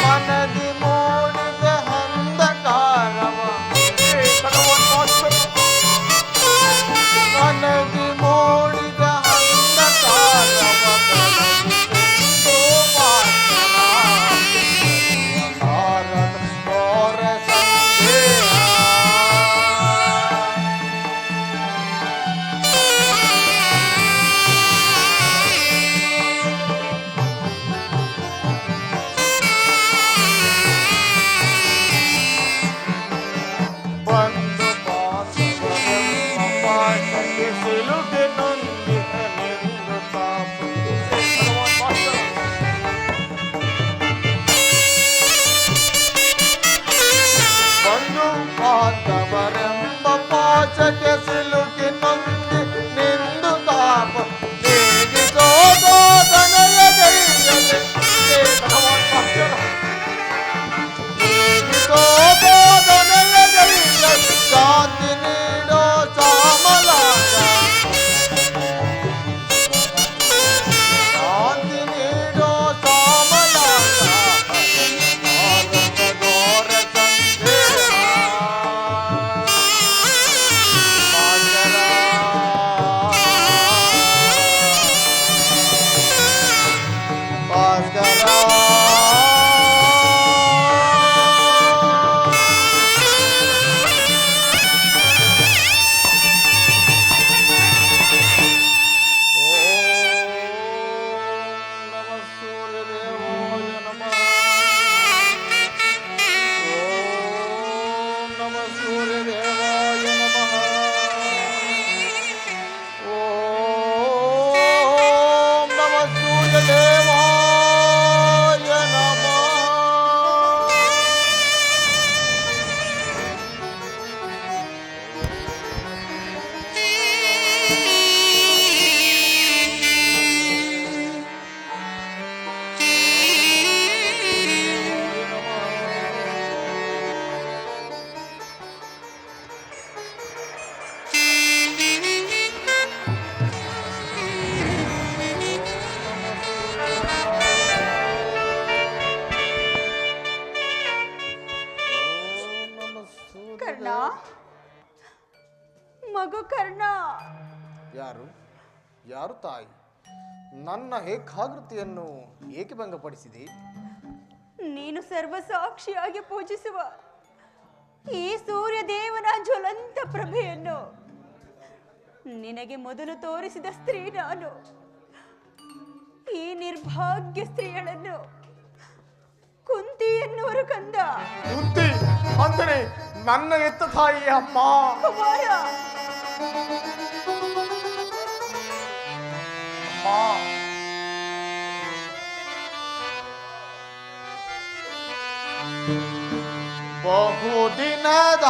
ಮನದಿ ಮೂಡಿದ ಅಂಧಕಾರವ ಮನದಿ ಮೂಡಿದ ಅಂಧಕಾರವ ಬೆಳಗಿಸೆಂದು ಭಾರತ ಘೋರ ಸಂದೇಹ ಬಂದು ಬಾಸುವರೆಂಬ ಪಾಠಕ್ಕೆ ಸಿಲುಗೆ ನೊಂದಿಹ ನಿಂದು ತಾಪ ಬಂದು ಬಾಂಧವರೆಂಬ ಪಾಠಕ್ಕೆ ಸಿಲುಗೆ ನೊಂದಿ ನಿಂದು ತಾಪ ನೀಗಿಸೋ ಬೋಧನೆಯ ಗೈಯಲೆ ನೀಗಿಸೋ ಬೋಧನೆಯ ಗೈಯಲೆ ಶಾಂತಿ ನೀಡೋ ಚಾಮಲಾಗ ಶಾಂತಿ ನೀಡೋ ಚಾಮಲಾಗ ಭಾರತ ಘೋರ ಸಂದೇಹ ಭಾಸ್ಕರ ಕರ್ಣ, ಮಗು ಕರ್ಣ. ಯಾರು ಯಾರು ತಾಯಿ? ನನ್ನ ಏಕಾಗ್ರತೆಯನ್ನು ಏಕೆ ಭಂಗಪಡಿಸಿದೆ? ನೀನು ಸರ್ವಸಾಕ್ಷಿಯಾಗಿ ಪೂಜಿಸುವ ಈ ಸೂರ್ಯ ದೇವನ ಜ್ವಲಂತ ಪ್ರಭೆಯನ್ನು ನಿನಗೆ ಮೊದಲು ತೋರಿಸಿದ ಸ್ತ್ರೀ ನಾನು. ಈ ನಿರ್ಭಾಗ್ಯ ಸ್ತ್ರೀಗಳನ್ನು ಕುಂತಿ ಎನ್ನುವರು ಕಂದ. ಕುಂತಿ ಅಂದರೆ ನನ್ನ ಎತ್ತ ತಾಯಿ ಅಮ್ಮ. ಕುಮಾರ, ಬಹುದಿನದ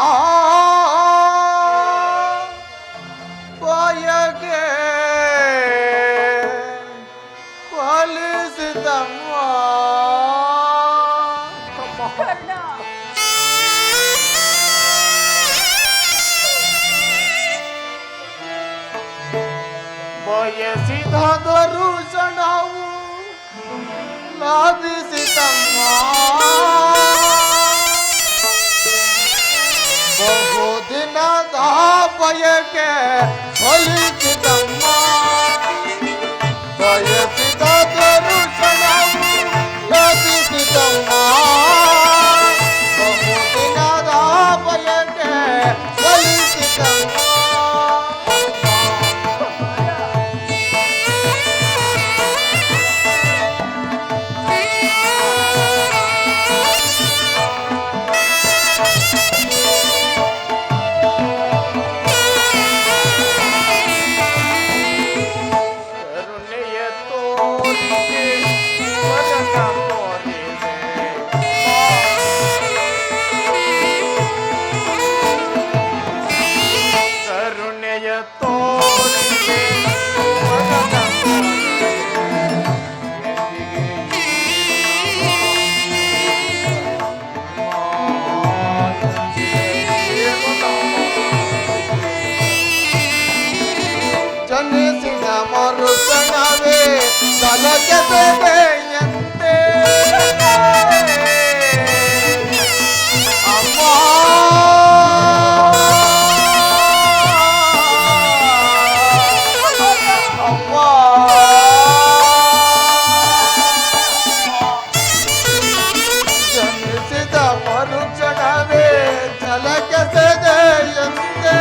ಬಯಕೆ ಫಲಿಸಿದಮ್ಮ. ಕರ್ಣ, ಬಯಸಿದ ದರುಶನವು ಲಭಿಸಿತಮ್ಮ. ಬಹುದಿನದ ಬಯಕೆ ಫಲಿಸಿತಮ್ಮ. ಬಯಸಿದ ದರುಶನವು ಲಭಿಸಿತಮ್ಮ. ಬಹುದಿನದ ಬಯಕೆ ಫಲಿಸಿತಮ್ಮ. ತಲಕೆಸೆದೆಯಂತೆ ಅಮ್ಮ ಅಮ್ಮ ಜನಿಸಿದ ಮರುಕ್ಷಣವೇ ತಲಕೆಸೆದೆಯಂತೆ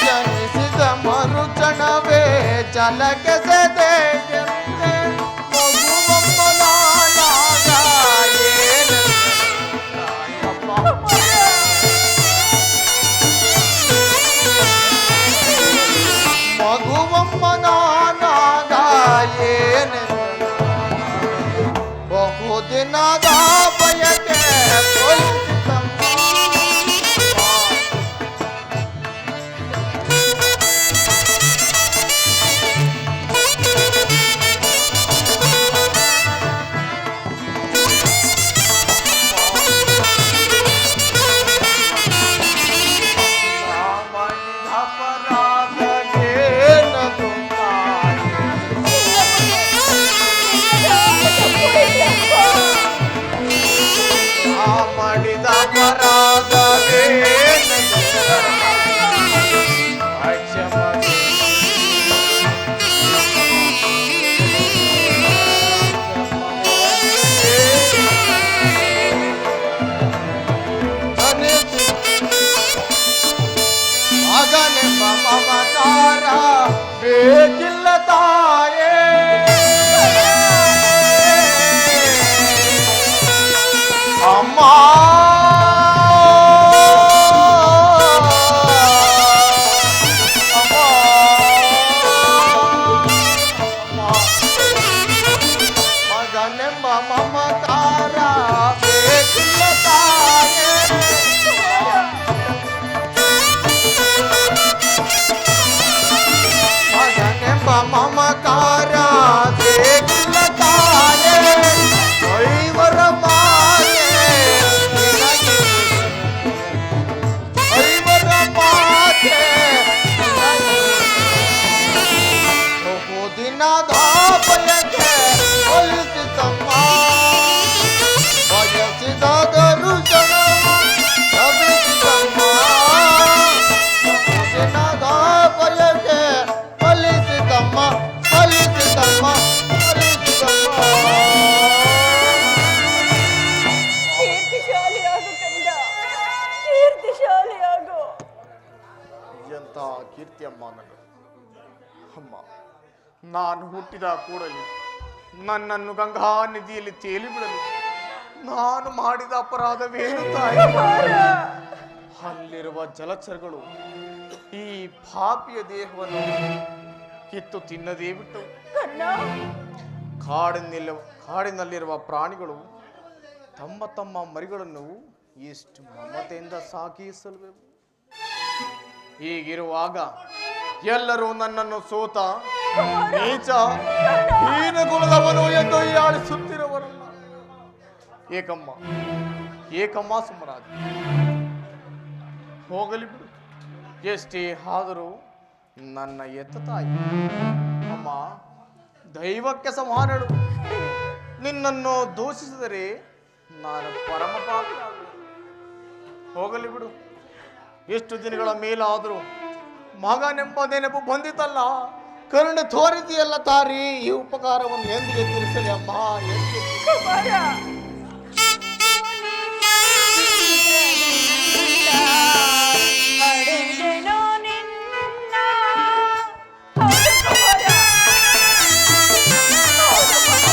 ಜನಿಸಿದ ಮರುಕ್ಷಣವೇ ಜಲಕೆಸೆದೆಯಂತೆ ಮಗುವಮ್ಮನಾದಾಗ ಮಗುವಮ್ಮನಾದಾಗ ಏನೆಂದ ಬಹುದಿನದ ಬಯಕೆ ಕೊಲಿಸಿತಮ್ಮ ಮಾಡಿದ ಅಪರಾಧವೇ ಮಗನೆಂಬ ಮಮಕಾರ ಬೇಕಿಲ್ಲ ತಾಯೇ ಅಮ್ಮ ಮಗನೆಂಬ ಮಮಕಾರ ಬೇಕಿಲ್ಲ ತಾಯೇ ಮಗನೆಂಬ ಮಮಕಾರ ಬೇಕಿಲ್ಲ ತಾಯೇ ಐವರ ಮಾಯೆ ಐವರ ಮಾತೆ ಬಹುದಿನದ ಬಯಕೆ ಕೊಲಿಸಿತಮ್ಮ ಬಯಸಿದಾದರೂ ಜನ ಲಭಿಸಿತಮ್ಮ ಬಹುದಿನದ ಬಯಕೆ ಕೊಲಿಸಿತಮ್ಮ ಕೊಲಿಸಿತಮ್ಮ ಕೊಲಿಸಿತಮ್ಮ ಕೀರ್ತಿಶಾಲಿಯಾಗು ಕಂದ, ಕೀರ್ತಿಶಾಲಿಯಾಗು. ಎಂಥ ಕೀರ್ತಿಯಮ್ಮ ನನಗೆ ಅಮ್ಮ. ನಾನು ಹುಟ್ಟಿದ ಕೂಡಲೇ ನನ್ನನ್ನು ಗಂಗಾ ನದಿಯಲ್ಲಿ ತೇಲಿ ಬಿಡಲು ನಾನು ಮಾಡಿದ ಅಪರಾಧವೇನು ತಾಯಿ? ಅಲ್ಲಿರುವ ಜಲಚರಗಳು ಈ ಪಾಪಿಯ ದೇಹವನ್ನು ಕಿತ್ತು ತಿನ್ನದೇ ಬಿಟ್ಟು ಕನ್ನ, ಕಾಡಿನಲ್ಲಿರುವ ಪ್ರಾಣಿಗಳು ತಮ್ಮ ತಮ್ಮ ಮರಿಗಳನ್ನು ಎಷ್ಟು ಮಮತೆಯಿಂದ ಸಾಕಿಸಲ್ಬೇಕು. ಹೀಗಿರುವಾಗ ಎಲ್ಲರೂ ನನ್ನನ್ನು ಸೋತ ನೀಚ ಹೀನಗುಣದವನು ಎಂದು ಹೀಯಾಳಿಸುತ್ತಿರುವರಲ್ಲ. ಏಕಮ್ಮ ಸುಮ್ಮನಾದ ಹೋಗಲಿ ಬಿಡು. ಎಷ್ಟೇ ಆದರೂ ನನ್ನ ಎತ್ತ ತಾಯಿ ಅಮ್ಮ. ದೈವಕ್ಕೆ ಸಮಾನಳು. ನಿನ್ನನ್ನು ದೂಷಿಸಿದರೆ ನಾನು ಪರಮ ಪಾಪಿಯಾಗುವೆ. ಹೋಗಲಿ ಬಿಡು. ಎಷ್ಟು ದಿನಗಳ ಮೇಲಾದರೂ ಮಗನೆಂಬ ನೆನಪು ಬಂದಿತಲ್ಲ. ಕರುಣೆ ತೋರಿದೆಯಲ್ಲ ತಾರಿ. ಈ ಉಪಕಾರವನ್ನು ಎಂದಿಗೆ ತೀರಿಸಲಿ ಅಮ್ಮ, ಎಂದಿಗೆ ಕುಮಾರ. ಅಡೆದೆನೋ ನಿನ್ನ. ಹೌದು ಕುಮಾರ. ಹೌದು ಕುಮಾರ.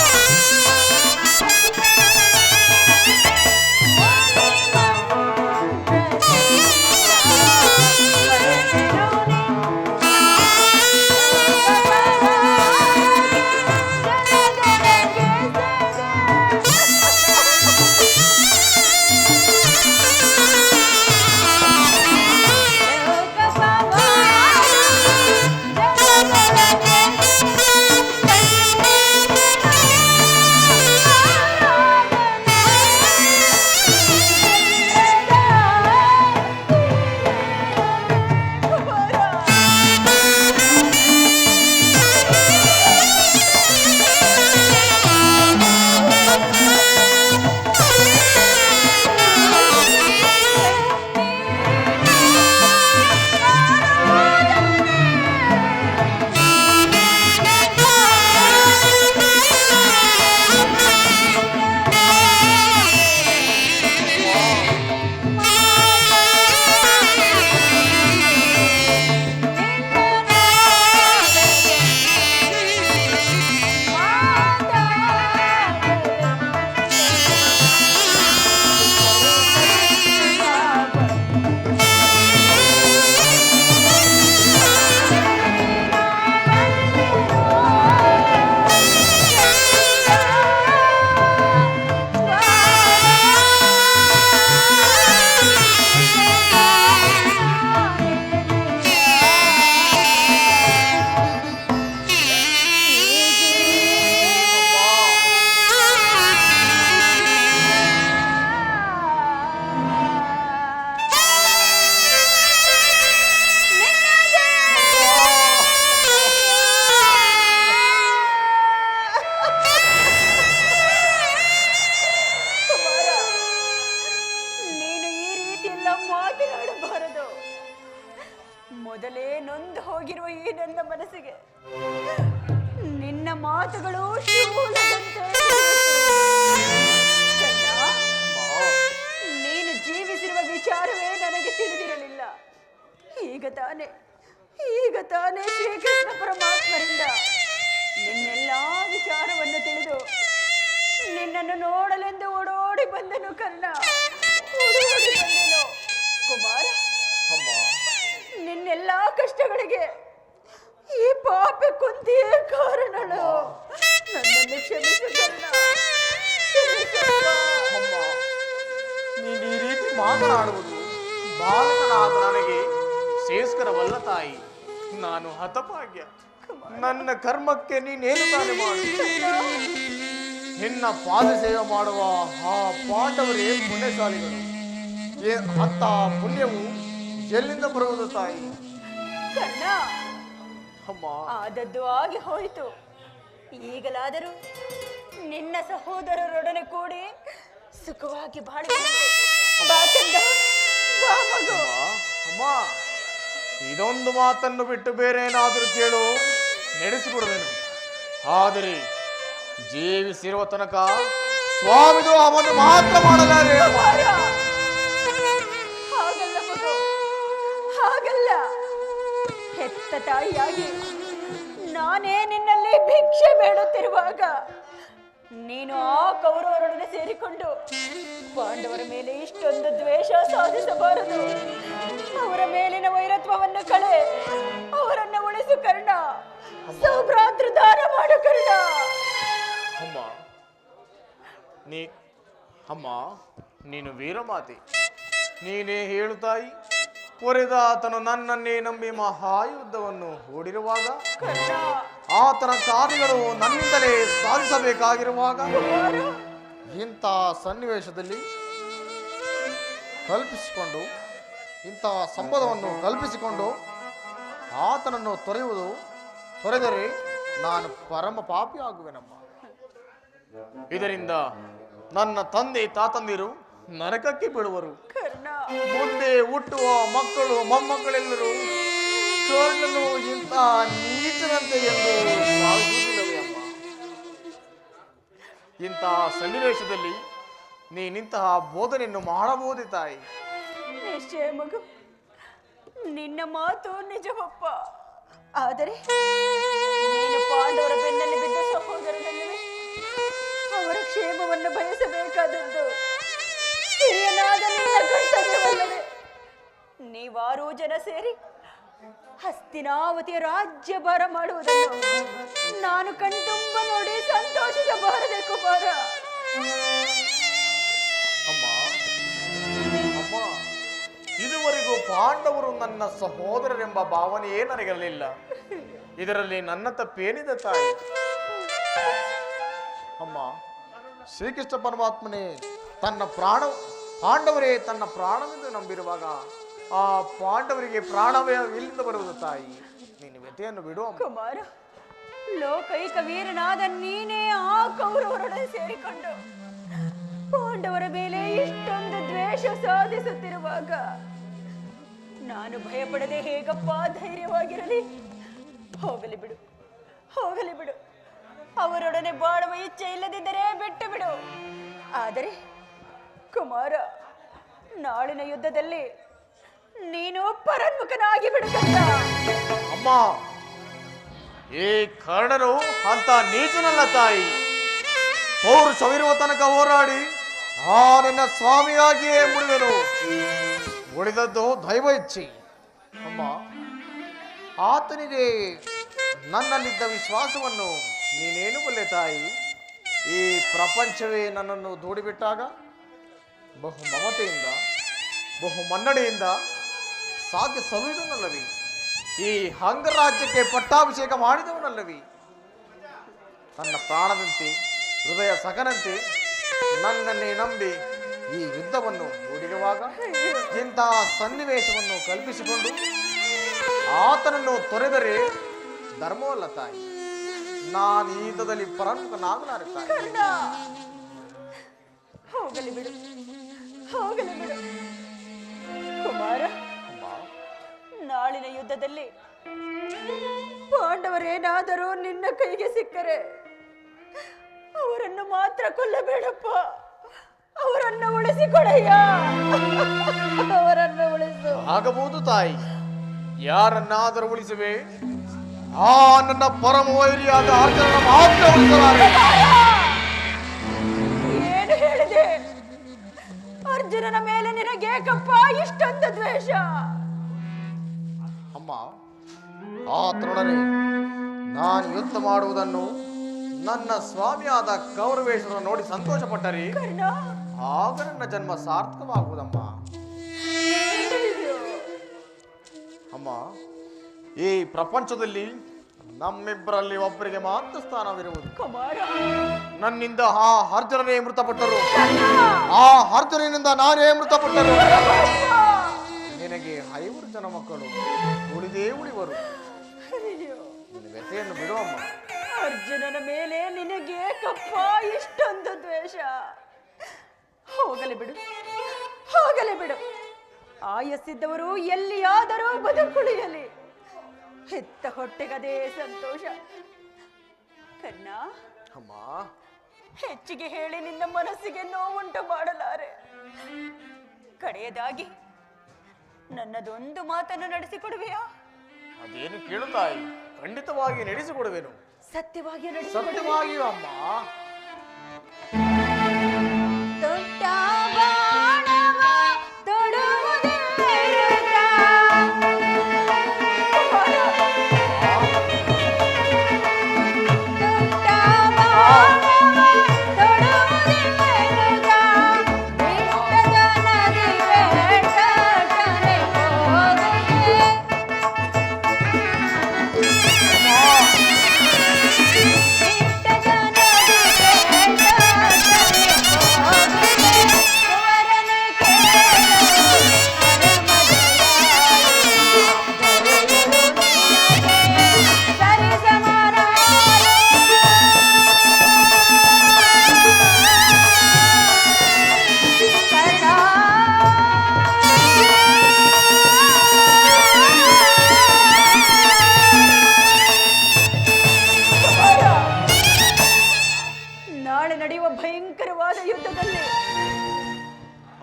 ನೊಂದು ಹೋಗಿರುವ ಈ ನನ್ನ ಮನಸ್ಸಿಗೆ ನಿನ್ನ ಮಾತುಗಳು ಶೂಲದಂತೆ ಕಣ್ಣ, ನೀನು ಜೀವಿಸಿರುವ ವಿಚಾರವೇ ನನಗೆ ತಿಳಿದಿರಲಿಲ್ಲ. ಈಗ ತಾನೇ ಶ್ರೀಕೃಷ್ಣ ಪರಮಾತ್ಮರಿಂದ ನಿನ್ನೆಲ್ಲ ವಿಚಾರವನ್ನು ತಿಳಿದು ನಿನ್ನನ್ನು ನೋಡಲೆಂದು ಓಡೋಡಿ ಬಂದೆನು ಕರ್ಣ, ಓಡೋಡಿ ಬಂದೆನು. ಕುಮಾರ, ನಿನ್ನೆಲ್ಲ ಕಷ್ಟಗಳಿಗೆ ಈ ಪಾಪೆ ಕುಂತಿಯೇ ಕಾರಣಳು. ನನ್ನನ್ನು ಕ್ಷಮಿಸು ಕರ್ಣ, ನೀನು ಈ ರೀತಿ ಮಾತನಾಡುವುದು ಬಾಲಕನಾದ ನನಗೆ ಶ್ರೇಷ್ಠರವಲ್ಲ ತಾಯಿ. ನಾನು ಹತಭಾಗ್ಯ. ನನ್ನ ಕರ್ಮಕ್ಕೆ ನೀನೇನು ತಾನೆ ಮಾಡು. ನಿನ್ನ ಪಾದ ಸೇವೆ ಮಾಡುವ ಆ ಪಾಂಡವರೇ ಪುಣ್ಯಶಾಲಿಗಳು. ಅಂತ ಪುಣ್ಯವು ಎಲ್ಲಿಂದ ಬರುವುದು ತಾಯಿ? ಕರ್ಣ, ಅಮ್ಮ, ಆದದ್ದು ಆಗಿ ಹೋಯಿತು. ಈಗಲಾದರೂ ನಿನ್ನ ಸಹೋದರರೊಡನೆ ಕೂಡಿ ಸುಖವಾಗಿ ಬಾಳುವಂತೆ ಬಾ ಕಂದ, ಬಾ ಮಗು. ಅಮ್ಮ, ಇದೊಂದು ಮಾತನ್ನು ಬಿಟ್ಟು ಬೇರೆ ಏನಾದರೂ ಕೇಳು, ನಡೆಸಿಕೊಡುವೆನು. ಆದರೆ ಜೀವಿಸಿರುವ ತನಕ ಸ್ವಾಮಿದು ಅವನು ಮಾತ್ರ ಮಾಡಲಾರೆ. ಹಾಗಲ್ಲ ಮಗು, ಹಾಗಲ್ಲ. ಹೆತ್ತ ತಾಯಿಯಾಗಿ ನಾನೇ ನಿನ್ನಲ್ಲಿ ಭಿಕ್ಷೆ ಬೇಡುತ್ತಿರುವಾಗ ನೀನು ಆ ಕೌರವರೊಡನೆ ಸೇರಿಕೊಂಡು ಪಾಂಡವರ ಮೇಲೆ ಇಷ್ಟೊಂದು ದ್ವೇಷ ಸಾಧಿಸಬಾರದು. ಅವರ ಮೇಲಿನ ವೈರತ್ವವನ್ನು ಕಳೆ, ಅವರನ್ನು ಉಳಿಸು ಕರ್ಣ. ಸೌಭ್ರಾತೃ ದಾನ ಮಾಡು ಕರ್ಣ. ಅಮ್ಮ, ನೀನು ವೀರಮಾತೆ. ನೀನೇ ಹೇಳು ತಾಯಿ. ಪೊರೆದ ಆತನು ನನ್ನನ್ನೇ ನಂಬಿ ಮಹಾಯುದ್ಧವನ್ನು ಹೂಡಿರುವಾಗ, ಆತನ ಕಾರ್ಯಗಳು ನನ್ನಿಂದಲೇ ಸಾಧಿಸಬೇಕಾಗಿರುವಾಗ, ಇಂಥ ಸನ್ನಿವೇಶದಲ್ಲಿ ಇಂತಹ ಸಂಬಂಧವನ್ನು ಕಲ್ಪಿಸಿಕೊಂಡು ಆತನನ್ನು ತೊರೆದರೆ ನಾನು ಪರಮ ಪಾಪಿ ಆಗುವೆನಮ್ಮ. ಇದರಿಂದ ನನ್ನ ತಂದೆ ತಾತಂದಿರು ನರಕಕ್ಕೆ ಬೀಳುವರು. ಮುಂದೆ ಹುಟ್ಟುವ ಮಕ್ಕಳು ಮೊಮ್ಮಕ್ಕಳೆಲ್ಲರೂ ಕರ್ಣನು ಇಂಥ ನೀಚನಂತೆ ಎಂದು ಭಾವಿಸುವುದಿಲ್ಲವೇ ಅಮ್ಮ? ಇಂತಹ ಸನ್ನಿವೇಶದಲ್ಲಿ ನೀನಿಂತಹ ಬೋಧನೆಯನ್ನು ಮಾಡಬಹುದೇ ತಾಯಿ? ನಿಶ್ಚಯ ಮಗು, ನಿನ್ನ ಮಾತು ನಿಜವಪ್ಪ. ಆದರೆ ನೀನು ಪಾಂಡವರ ಬೆನ್ನಲ್ಲಿ ಬಿದ್ದ ಸಹೋದರನಲ್ಲವೇ ಅವರ ಕ್ಷೇಮವನ್ನು ಬಯಸಬೇಕಾದದ್ದು ಹಿರಿಯನಾದ ನಿನ್ನ ಕರ್ತವ್ಯವಲ್ಲವೇ? ನೀವಾರೂ ಜನ ಸೇರಿ ಹಸ್ತಿನಾವತಿಯ ರಾಜ್ಯಭಾರ ಮಾಡುವುದನ್ನು ನಾನು ಕಣ್ತುಂಬ ನೋಡಿ ಸಂತೋಷಿಸಬಾರದೆ ಕುಮಾರ? ಅಮ್ಮ, ಇದುವರೆಗೂ ಪಾಂಡವರು ನನ್ನ ಸಹೋದರರೆಂಬ ಭಾವನೆಯೇ ನನಗಿರಲಿಲ್ಲ. ಇದರಲ್ಲಿ ನನ್ನ ತಪ್ಪೇನಿದೆ ತಾಯಿ? ಅಮ್ಮ, ಶ್ರೀಕೃಷ್ಣ ಪರಮಾತ್ಮನೇ ಪಾಂಡವರೇ ತನ್ನ ಪ್ರಾಣವೆಂದು ನಂಬಿರುವಾಗ ಆ ಪಾಂಡವರಿಗೆ ಪ್ರಾಣವೇ ಇಲ್ಲಿಂದ ಬರುವುದು ತಾಯಿ? ನೀನು ವ್ಯಥೆಯನ್ನು ಬಿಡು ಕುಮಾರ. ಲೋಕೈಕ ವೀರನಾದ ನೀನೇ ಆ ಕೌರವರೊಡನೆ ಸೇರಿಕೊಂಡು ಪಾಂಡವರ ಮೇಲೆ ಇಷ್ಟೊಂದು ದ್ವೇಷ ಸಾಧಿಸುತ್ತಿರುವಾಗ ನಾನು ಭಯಪಡದೆ ಹೇಗಪ್ಪ ಧೈರ್ಯವಾಗಿರಲಿ? ಹೋಗಲಿ ಬಿಡು. ಅವರೊಡನೆ ಬಾಳುವ ಇಚ್ಛೆ ಇಲ್ಲದಿದ್ದರೆ ಬಿಟ್ಟು ಬಿಡು. ಆದರೆ ಕುಮಾರ, ನಾಳಿನ ಯುದ್ಧದಲ್ಲಿ ನೀನು ಪರನ್ಮುಖನಾಗಿ ಬಿಡುತ್ತ. ಅಮ್ಮ, ಈ ಕರ್ಣನು ಅಂತ ನೀಚನಲ್ಲ ತಾಯಿ. ಪೌರುಷವಿರುವ ತನಕ ಹೋರಾಡಿ ನನ್ನ ಸ್ವಾಮಿಯಾಗಿಯೇ ಮುಡಿದನು. ಉಳಿದದ್ದು ದೈವ ಇಚ್ಛೆ. ಅಮ್ಮ, ಆತನಿಗೆ ನನ್ನಲ್ಲಿದ್ದ ವಿಶ್ವಾಸವನ್ನು ನೀನೇನು ಬಲ್ಲೆ ತಾಯಿ? ಈ ಪ್ರಪಂಚವೇ ನನ್ನನ್ನು ದೂಡಿಬಿಟ್ಟಾಗ ಬಹು ಮಮತೆಯಿಂದ ಬಹು ಮನ್ನಣೆಯಿಂದ ಸಾಕಿ ಸಲುಹಿದನಲ್ಲವಿ? ಈ ಅಂಗರಾಜ್ಯಕ್ಕೆ ಪಟ್ಟಾಭಿಷೇಕ ಮಾಡಿದವನಲ್ಲವಿ? ನನ್ನ ಪ್ರಾಣದಂತೆ ಹೃದಯ ಸಖನಂತೆ ನನ್ನನ್ನೇ ನಂಬಿ ಈ ಯುದ್ಧವನ್ನು ಹೂಡಿರುವಾಗ ಇಂತಹ ಸನ್ನಿವೇಶವನ್ನು ಕಲ್ಪಿಸಿಕೊಂಡು ಆತನನ್ನು ತೊರೆದರೆ ಧರ್ಮವಲ್ಲ ತಾಯಿ. ನಾನು ಈ ಯುದ್ಧದಲ್ಲಿ ಪರನ್ಮುಖನಾಗಲಾರೆ ತಾಯಿ. ಹೋಗಲಿ ಬಿಡು ಕುಮಾರ. ನಾಳಿನ ಯುದ್ಧದಲ್ಲಿ ಪಾಂಡವರೇನಾದರೂ ನಿನ್ನ ಕೈಗೆ ಸಿಕ್ಕರೆ ಅವರನ್ನು ಮಾತ್ರ ಕೊಲ್ಲಬೇಡಪ್ಪ, ಅವರನ್ನು ಉಳಿಸಿಕೊಡಯ್ಯ, ಅವರನ್ನು ಉಳಿಸು. ಆಗಬಹುದು ತಾಯಿ, ಯಾರನ್ನಾದರೂ ಉಳಿಸುವೆ. ಆ ನನ್ನ ಪರಮ ವೈರಿಯಾದ ಅರ್ಜುನನ ಮಾತ್ರ ಉಳಿಸಲಾರೆ. ಏನು ಹೇಳಿದೆ? ಅರ್ಜುನನ ಮೇಲೆ ನಿನಗೇಕಪ್ಪ ಇಷ್ಟೊಂದು ದ್ವೇಷ? ಅಮ್ಮ, ಆ ತರುಣರೇ, ನಾನು ಯುದ್ಧ ಮಾಡುವುದನ್ನು ನನ್ನ ಸ್ವಾಮಿಯಾದ ಕೌರವೇಶ್ವರ ನೋಡಿ ಸಂತೋಷ ಪಟ್ಟರೆ ಕರ್ಣ, ಆಗ ನನ್ನ ಜನ್ಮ ಸಾರ್ಥಕವಾಗುವುದಮ್ಮ. ಅಮ್ಮ, ಈ ಪ್ರಪಂಚದಲ್ಲಿ ನಮ್ಮಿಬ್ಬರಲ್ಲಿ ಒಬ್ಬರಿಗೆ ಮಾತ್ರ ಸ್ಥಾನವಿರುವುದು. ಕುಮಾರ, ನನ್ನಿಂದ ಆ ಅರ್ಜುನನೇ ಮೃತಪಟ್ಟರು, ಆ ಅರ್ಜುನನಿಂದ ನಾನೇ ಮೃತಪಟ್ಟರು. ನಿನಗೆ 5 ಜನ ಮಕ್ಕಳು ಉಳಿದೇ ಉಳಿವರು. ನಿನ್ನ ವ್ಯಥೆಯನ್ನು ಬಿಡುವಮ್ಮ. ಅರ್ಜುನನ ಮೇಲೆ ನಿನಗೇಕಪ್ಪ ಇಷ್ಟೊಂದು ದ್ವೇಷ? ಹೋಗಲಿ ಬಿಡು, ಹೋಗಲಿ ಬಿಡು. ಆಯಸ್ಸಿದ್ದವರು ಎಲ್ಲಿಯಾದರೂ ಬದುಕುಳಿಯಲಿ. ಹೆತ್ತ ಹೊಟ್ಟೆಗದೇ ಸಂತೋಷ. ಕರ್ಣ, ಅಮ್ಮ, ಹೆಚ್ಚಿಗೆ ಹೇಳಿ ನಿನ್ನ ಮನಸ್ಸಿಗೆ ನೋವುಂಟು ಮಾಡಲಾರೆ. ಕಡೆಯದಾಗಿ ನನ್ನದೊಂದು ಮಾತನ್ನು ನಡೆಸಿಕೊಡುವೆಯಾ? ಅದೇನು ಕೇಳು ತಾಯಿ, ಖಂಡಿತವಾಗಿ ನಡೆಸಿಕೊಡುವೆನು. ಸತ್ಯವಾಗಿ ಸತ್ಯವಾಗಿಯೂ ಅಮ್ಮ. ದೊಡ್ಡ ಬಾಣವ ತೊಡುವುದಿಲ್ಲ. ದೊಡ್ಡ ಬಾಣವ ತೊಡುವುದಿಲ್ಲ. ಬಿಟ್ಟದ ನದಿ ವೇಟನೆ ಹೋಗುತ್ತದೆ. ನಾಳೆ ನಡೆಯುವ ಭಯಂಕರವಾದ ಯುದ್ಧದಲ್ಲಿ,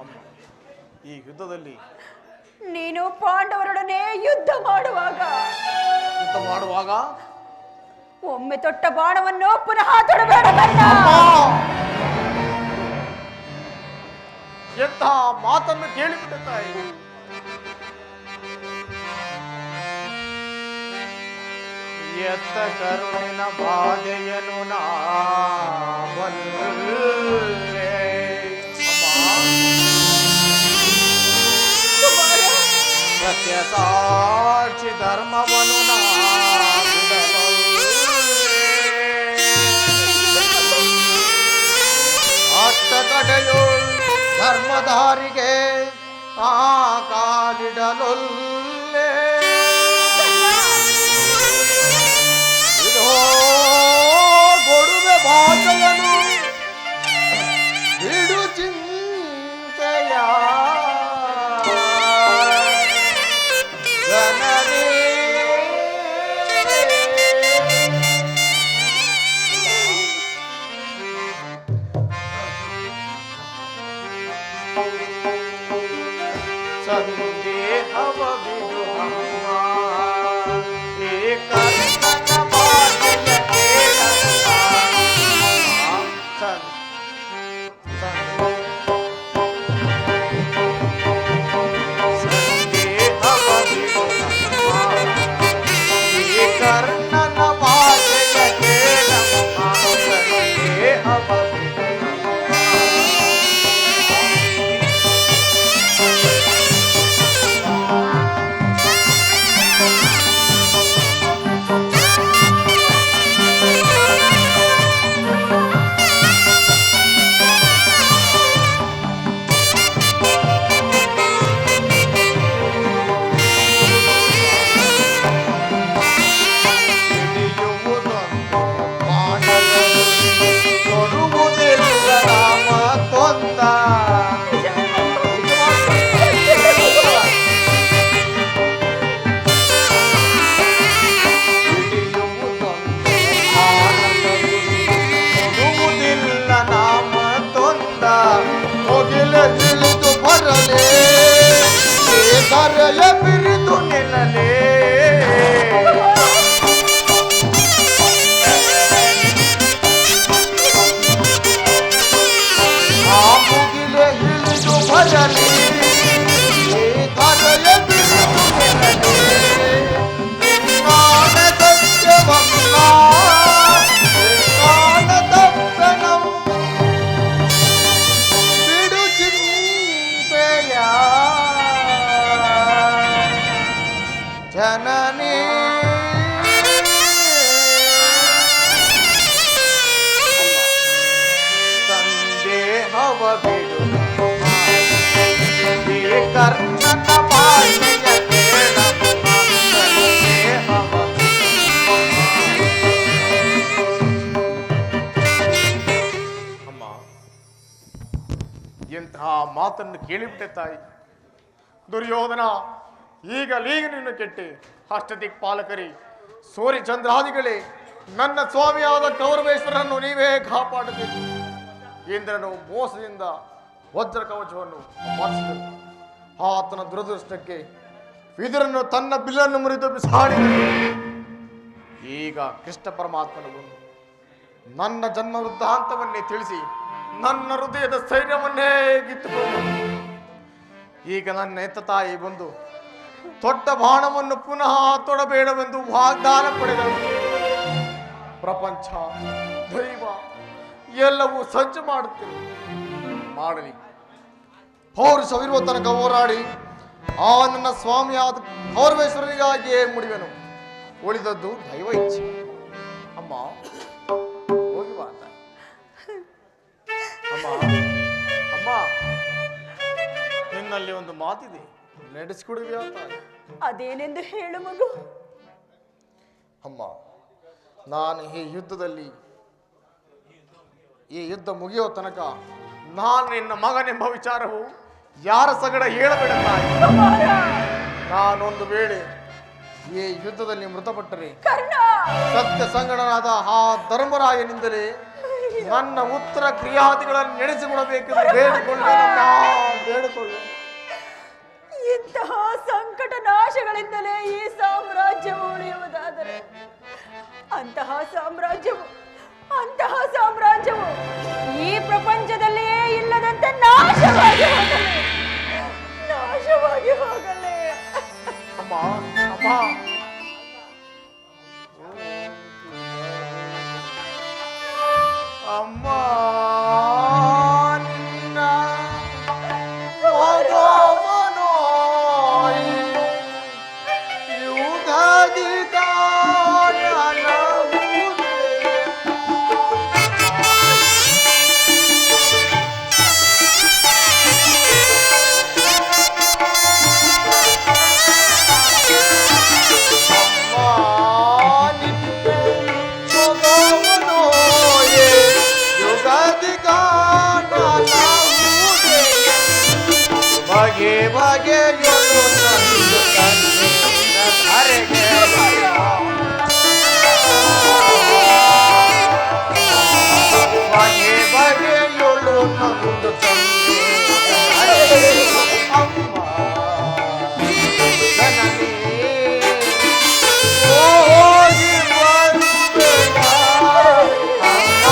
ಅಮ್ಮ, ಈ ಯುದ್ಧದಲ್ಲಿ ನೀನು ಪಾಂಡವರೊಡನೆ ಯುದ್ಧ ಮಾಡುವಾಗ ಒಮ್ಮೆ ತೊಟ್ಟ ಬಾಣವನ್ನು ಪುನಃ ತೊಡಬೇಡ. ಎಂತ ಮಾತನ್ನು ಕೇಳಿಬಿಟ್ಟೆ ತಾಯಿ. ಎತ್ತ ಕರುಣಿನ ಬಾಧೆಯನು ನಾ ಬಲ್ಲೆ. ಸತ್ಯ ಸಾಕ್ಷಿ ಧರ್ಮವನು ನಾ ಅಟ್ಟ ಕಡೆಯೋ ಧರ್ಮಧಾರಿಗೆ ಆ ಕಾಲಿಡಲೊಲ್ಲೆ. ಇದೋ ಕೊಡುವೆ ಭಾಷೆಯನು ಬಿಡು ಚಿಂತೆಯ ಜನರೇ. ಸಂದೇಹವ ಬಿಡು ಅಮ್ಮ, ಏ ಕರ್ತನ ಮಾತೆಯ ಕೇಳಮ್ಮ. ಸಂದೇಹವ ಬಿಡು ಅಮ್ಮ, ಏ ಕರ್ಣನ ಮಾತೆಯ ಕೇಳಮ್ಮ. ಸಂದೇಹವ ಬಿಡು ಮಾತನ್ನು ಕೇಳಿಬಿಟ್ಟೆ ತಾಯಿ. ದುರ್ಯೋಧನ ಈಗಲೀಗ ನಿನ್ನ ಕೆಟ್ಟೆ. ಅಷ್ಟದಿಕ್ಪಾಲಕರೇ, ಸೂರ್ಯ ಚಂದ್ರಾದಿಗಳೇ, ನನ್ನ ಸ್ವಾಮಿಯಾದ ಕೌರವೇಶ್ವರನ್ನು ನೀವೇ ಕಾಪಾಡಬೇಕು. ಇಂದ್ರನು ಮೋಸದಿಂದ ವಜ್ರ ಕವಚವನ್ನು ಅಪಹರಿಸಿದನು. ಆತನ ದುರದೃಷ್ಟಕ್ಕೆ ವಿದುರನ್ನು ತನ್ನ ಬಿಲ್ಲನ್ನು ಮುರಿದು ಬಿಸಾಡಿದನು. ಈಗ ಕೃಷ್ಣ ಪರಮಾತ್ಮನು ಬಂದು ನನ್ನ ಜನ್ಮ ವೃತ್ತಾಂತವನ್ನೇ ತಿಳಿಸಿ ನನ್ನ ಹೃದಯದ ಸ್ಥೈರ್ಯವನ್ನೇ ಕಿತ್ತುಕೊಂಡು ಈಗ ನನ್ನ ಎತ್ತ ತಾಯಿ ಬಂದು ತೊಟ್ಟ ಬಾಣವನ್ನು ಪುನಃ ತೊಡಬೇಡವೆಂದು ವಾಗ್ದಾನ ಪಡೆದಳು. ಪ್ರಪಂಚ ದೈವ ಎಲ್ಲವೂ ಸಜ್ಜು ಮಾಡುತ್ತೇನೆ, ಮಾಡಲಿ. ಪೌರುಷವಿರುವ ತನಕ ಹೋರಾಡಿ ಆ ನನ್ನ ಸ್ವಾಮಿಯಾದ ಕೌರವೇಶ್ವರನಿಗಾಗಿಯೇ ಮುಡಿವೆನು. ಉಳಿದದ್ದು ದೈವ ಇಚ್ಛೆ. ಅಮ್ಮ ಹೋಗಿ ಬಾ ತಾಯಿ. ಅಮ್ಮ ಅಮ್ಮ, ನಿನ್ನಲ್ಲಿ ಒಂದು ಮಾತಿದೆ, ನಡೆಸಿಕೊಡುವೆ ಅಂತ. ಅದೇನೆಂದು ಹೇಳು ಮಗು. ಅಮ್ಮ, ನಾನು ಈ ಯುದ್ಧ ಮುಗಿಯೋ ತನಕ ನಾನು ನಿನ್ನ ಮಗನೆಂಬ ವಿಚಾರವು ಯಾರ ಸಗಡ ಹೇಳಬೇಡ ತಾಯಿ. ನಾನೊಂದು ವೇಳೆ ಈ ಯುದ್ಧದಲ್ಲಿ ಮೃತಪಟ್ಟರೆ ಸತ್ಯ ಸಂಗಡನಾದ ಆ ಧರ್ಮರಾಯನಿಂದಲೇ ನನ್ನ ಉತ್ತರ ಕ್ರಿಯಾದಿಗಳನ್ನು ನಡೆಸಿಕೊಡಬೇಕೆಂದು ಬೇಡಿಕೊಳ್ಳು. ಇಂತಹ ಸಂಕಟ ನಾಶಗಳಿಂದಲೇ ಈ ಸಾಮ್ರಾಜ್ಯವು ಉಳಿಯುವುದಾದರೆ ಅಂತಹ ಸಾಮ್ರಾಜ್ಯವು ಈ ಪ್ರಪಂಚದಲ್ಲಿಯೇ ಇಲ್ಲದಂತೆ ನಾಶವಾಗಿ ಹೋಗಲೇ. ಅಮ್ಮ ಅಮ್ಮ, ಅಮ್ಮ, ನಿನ್ನ ಬಗೆ ಬಗೆಯೊಳು ನಂದು ಅಮ್ಮ ಜನನಿ ಹೋಗಿ ಬರುವೆಯ ಅಮ್ಮ